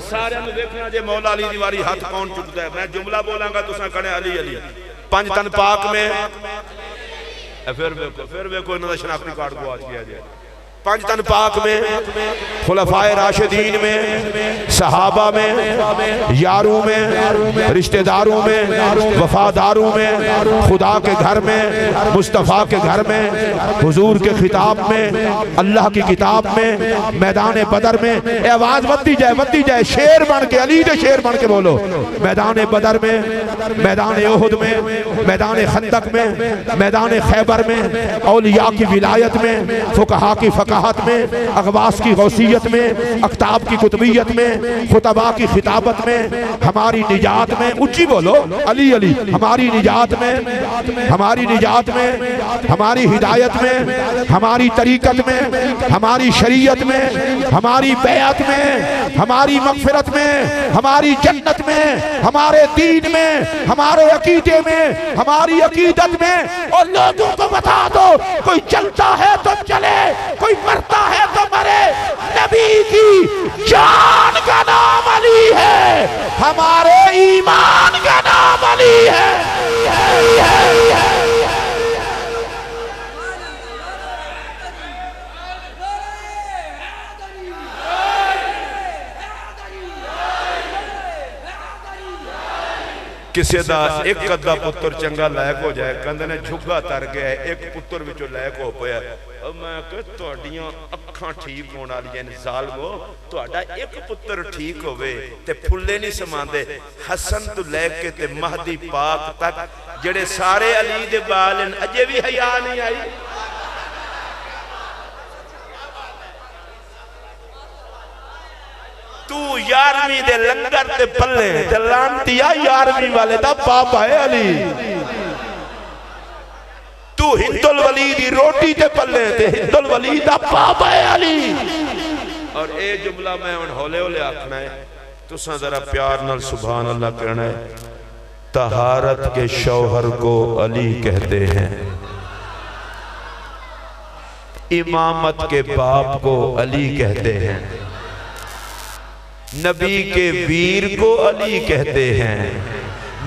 सारे देखना जे मौला अली दी वारी हाथ कौन चुकता है। मैं जुमला बोलांगा तुसा कहने अली अली। पंज तन पाक में फिर वेखो इन्हां दा शनाख्ती कार्ड को आज किया जाए। पंज तन पाक में, खुलफाए राशिदीन में, सहाबा में, यारों में, रिश्तेदारों में, वफादारों में, खुदा के घर में, मुस्तफ़ा के घर में, हुजूर के खिताब में, अल्लाह की किताब में, मैदान बदर में। आवाज बढ़ती जाए, शेर बन के अली दे शेर बन के बोलो। मैदान बदर में, मैदान ओहद में, मैदान खंदक में, मैदान खैबर में, औलिया की विलायत में, फुकहा की में, अगवास की गौसियत में, अख्ताब की कुतुबियत में, खुतबा की खिताबत में, हमारी निजात में। ऊंची बोलो अली अली। हमारी निजात में, हमारी निजात में, हमारी हिदायत में, हमारी तरीकत में, हमारी शरीयत में, हमारी बैअत में, हमारी मगफिरत में, हमारी जन्नत में, हमारे दीन में, हमारे अकीदे में, हमारी अकीदत में। और लोगों को बता दो कोई चलता है तो चले, कोई मरता है तो मरे, नबी की जान का नाम अली है, हमारे ईमान का नाम अली है। किसी का एक अद्धा पुत्र चंगा लायक हो जाए, कहते ने झुग्गा तर गया, एक पुत्र विचों लायक हो पाया। मैं तुहाडियां अखां ठीक होने वाली जालमो, तुहाडा एक पुत्र ठीक होवे ते फुल्ले नहीं समांदे। हसन तो लैके ते महदी पाक तक जेड़े सारे अली दे बाल अजे भी हया नहीं आई। तू 11वीं दे लंगर ते पल्ले ते लांतिया 11वीं वाले दा बाप है अली। तू हिंदुल वली दी रोटी ते पल्ले ते हिंदुल वली दा बाप है अली। और ये जुमला मैं हुण हौले हौले आखना है, तुसा जरा प्यार नाल सुभान अल्लाह कहना है। तहारत के शौहर को अली कहते हैं, इमामत के बाप को अली कहते हैं, नबी के वीर को अली कहते हैं,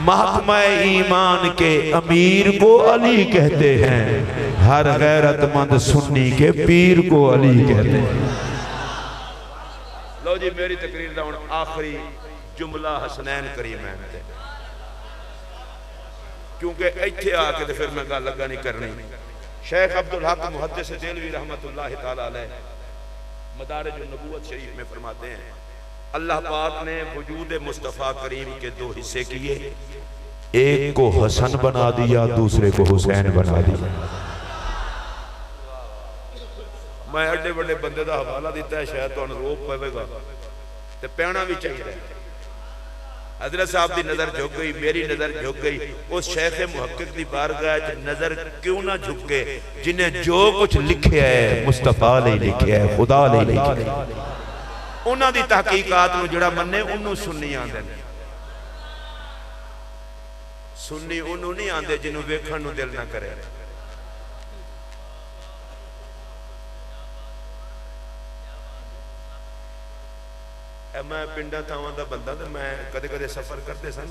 महकमा ईमान के अमीर को अली कहते हैं, हर गैरतमंद सुन्नी के पीर को अली कहते हैं। लो जी मेरी तकरीर का हुण आखिरी जुमला हसनैन करीम है, क्योंकि इत्थे आके तो फिर मैं गल लगा नहीं करनी। शेख अब्दुल हक मुहद्दिस देलवी रहमतुल्लाह तआला अलैह मदारिज नबूवत शरीफ में फरमाते हैं, अल्लाह पाक ने वजूद मुस्तफ़ा करीम के दो हिस्से किए, एक को हसन बना दिया, दूसरे को हुसैन बना दिया। मैं एडे बड़े बंदे का हवाला दिता है, शायद तुहानू रोक पवेगा ते पैना भी चाहिए। हजरत साहब की नजर झुक गई, मेरी नजर झुक गई, उस शेख मुहक्किक की बारगाह च नजर क्यों ना झुके जिन्हें जो कुछ लिखा है मुस्तफा ले लिखा है, खुदा ले लिखा है। उन्हां दी तहकीकात नूं जिहड़ा मन्ने उन्होंने सुन्नी आंदे ने, सुन्नी उन्होंने नहीं आंदे जिन्हों वेखण नूं दिल ना करे। मैं पिंडा थावां दा बंदा ते मैं कदे कदे सफर करते सन,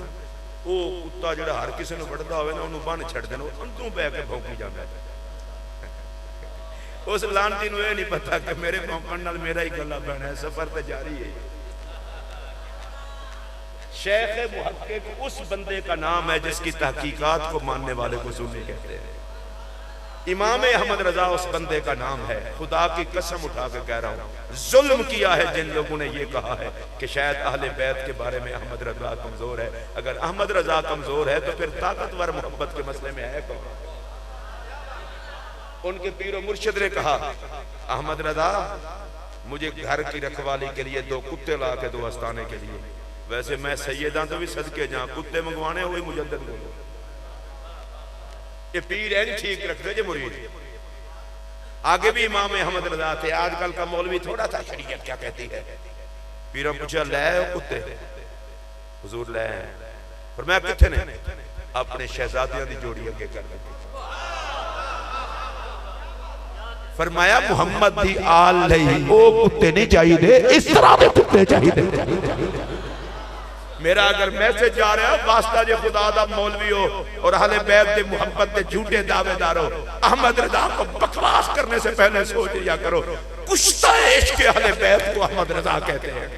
वो कुत्ता जिहड़ा हर किसी नूं वड़दा होवे ना उन्होंने बन छड्ड देना, अंदरों बह के भौंकी जांदा है। उस लानती नूं ये नहीं पता कि मेरे भौंकण नाल मेरा ही गला पैना है, सफर तो जारी है। शेख मुहक्किक उस बंदे का नाम है जिसकी तहकीकात को मानने वाले को सुन्नी कहते हैं। इमाम अहमद रजा उस बंदे का नाम है। खुदा की कसम उठा के कह रहा हूं, जुल्म किया है जिन लोगों ने ये कहा है कि शायद अहले बैत के बारे में अहमद रजा कमजोर है। अगर अहमद रजा कमजोर है तो फिर ताकतवर मोहब्बत के मसले में है कौन? उनके पीरो मुर्शिद ने कहा, अहमद रजा मुझे घर की रखवाली के लिए 2 कुत्ते ला के दो आस्ताने के लिए। वैसे मैं सैयदा तो भी सदके जा, कुत्ते मंगवाने हुए मुजद्दद बोलो। ये पीर है नहीं ठीक रखते जो मुरीद। आगे भी इमाम अहमद रजा थे। आजकल का मौलवी थोड़ा सा शरीयत क्या कहती है। पीरों पूछा ले कुत्ते, हुजूर ले, पर मैं किथे ने अपने शहजादियों की जोड़ी अगे कर दी। फरमाया मुहम्मद दी आल लई ओ कुत्ते नहीं चाहिए, इस तरह के कुत्ते चाहिए। मेरा अगर मैसेज जा रहा है, वास्ता जे खुदा दा मौलवी हो और अहले बैत दे मुहब्बत दे झूठे दावेदार हो, अहमद रजा को बकवास करने से पहले सोच लिया करो, कुश्ता इश्क अहले बैत को अहमद रजा कहते हैं।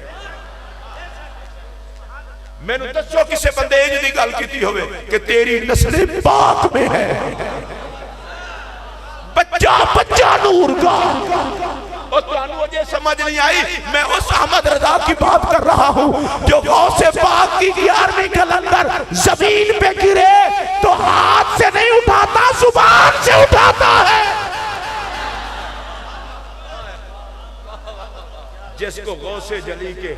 मैंने दसो किसी बंदे इंज दी गल कीती होवे कि तेरी नस्ल पाक में है, बच्चा बच्चा नूर का। और तुहानू अजे समझ नहीं आई, मैं उस अहमद रजा की बात कर रहा हूं जो गौसे पाक की 11वीं कलंदर जमीन पे गिरे तो हाथ से नहीं उठाता, जुबान से उठाता है। जिसको गौसे जली के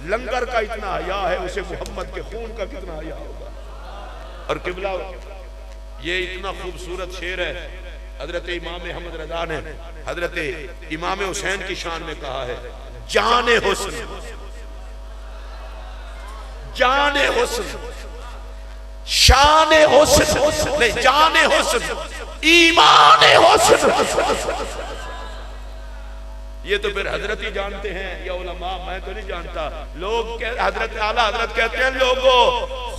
लंगर का इतना हया है, उसे मोहम्मद के खून का कितना हया होगा। और किबला ये इतना खूबसूरत शेर है, हजरत इमाम अहमद रजा ने हजरत इमाम हुसैन की शान में कहा है, जाने हुस्न, जाने हुस्न, शाने हुस्न नहीं, जाने हुस्न, ईमान हुस्न। ये तो फिर हजरत ही जानते हैं या उलमा, मैं तो नहीं जानता। लोग हजरत आला हजरत कहते हैं, लोगों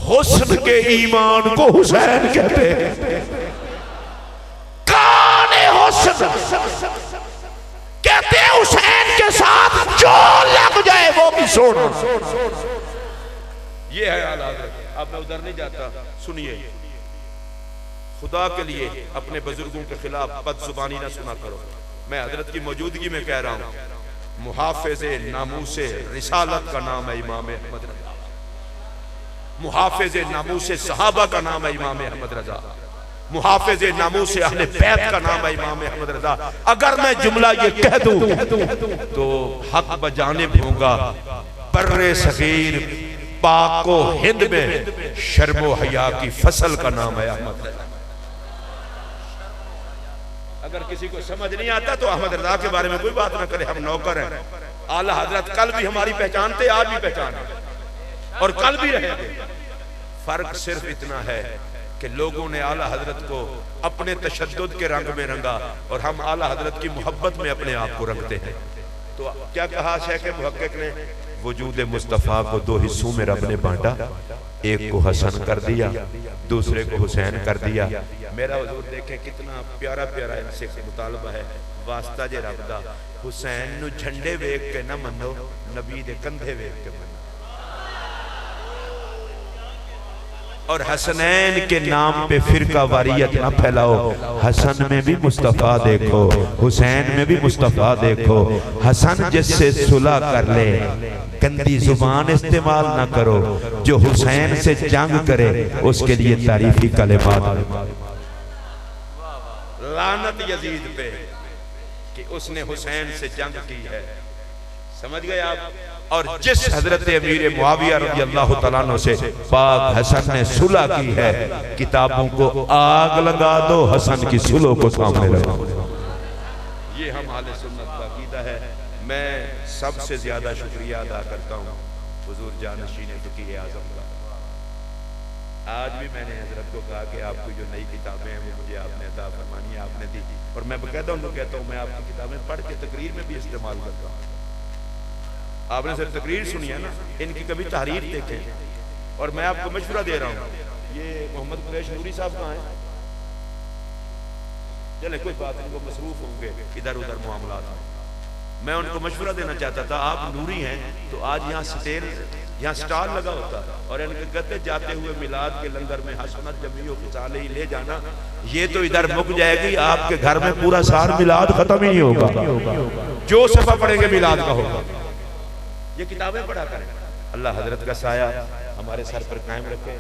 हुस्न के ईमान को हुसैन कहते हैं। कहते हैं हुसैन के साथ जो लग जाए वो भी सोना। ये है आला हज़रत। अब मैं उधर नहीं जाता, सुनिए, खुदा के लिए अपने बुजुर्गों के खिलाफ बदजुबानी ना सुना करो। मैं हजरत की मौजूदगी में कह रहा हूं, मुहाफिज़े नामूसे रिसालत का नाम है इमाम अहमद रजा, मुहाफिज़े नामूसे सहाबा का नाम है इमाम अहमद रजा, मुहाफिज़े नामूसे अहले बैत का नाम है इमाम अहमद रजा। अगर मैं जुमला ये कह दूं तो हक बजाने होगा, बर्रे सगीर पाको हिंद में शर्मो हया की फसल का नाम है अहमद रजा। अगर किसी को समझ नहीं आता तो अहमद रजा के बारे में कोई बात ना करे, हम नौकर हैं। आला हजरत कल भी हमारी पहचान थे, आज भी पहचान है और कल भी रहेंगे। फर्क सिर्फ इतना है कि लोगों ने आला हजरत को अपने तशद्दुद के रंग में रंगा और हम आला हजरत की मोहब्बत में अपने आप को रंगते हैं। तो क्या कहा शेख मुहक्किक ने, वजूद मुस्तफ़ा को दो हिस्सों में रब ने बांटा, एक को हसन कर दिया, दूसरे को हुसैन कर दिया। मेरा हुजूर देखें कितना प्यारा प्यारा इनसे मुतालबा है, वास्ता जे रब दा हुसैन नु झंडे वेख के न मनो, नबी दे कंधे वेख के मनो। और हसनैन के नाम पे फिरका वारियत ना फैलाओ, हसन में भी मुस्तफ़ा देखो, हुसैन में भी मुस्तफ़ा देखो। हसन जिससे सुलह कर ले, गंदी जुबान इस्तेमाल ना करो, जो हुसैन से जंग करे उसके लिए तारीफी कलिमात। लानत यजीद पे कि उसने हुसैन से जंग की है, समझ गए आप। और जिस हजरत अमीर मुआविया रज़ी अल्लाह तआला अन्हु से पाक हसन ने सुलह की है, किताबों को आग लगा दो, हसन की सुलह को सामने रखो। ये हम अहले सुन्नत का अकीदा है। मैं सबसे ज्यादा शुक्रिया अदा करता हूँ हुजूर जानशीन फ़कीह आज़म का। आज भी मैंने हजरत को कहा कि आपकी जो नई किताबें हैं वो मुझे आपने अता फरमानी है, आपने दी। और मैं बकायदा उनको कहता हूँ मैं आपकी किताबें पढ़ के तकरीर में भी इस्तेमाल करता हूँ। आपने सिर्फ तकरीर सुनी है ना, इनकी कभी तहरीर देखें। और मैं आपको मशवरा दे रहा हूँ, ये मोहम्मद कुरैश नूरी साहब कहाँ हैं? चले कोई बात नहीं, वो मसरूफ होंगे इधर उधर मामलात में। मैं उनको मशवरा देना चाहता था, आप नूरी हैं तो आज यहाँ स्टाल लगा होता और इनके कहते जाते हुए मिलाद के लंगर में हसनत जमीओ फिसाले ही ले जाना। ये तो इधर मुक जाएगी, आपके घर में पूरा साल मिलाद खत्म ही नहीं होगा, जो सफा पढ़ेंगे मिलाद का होगा। ये किताबें पढ़ा करें। अल्लाह हजरत का साया हमारे सर पर कायम रखे।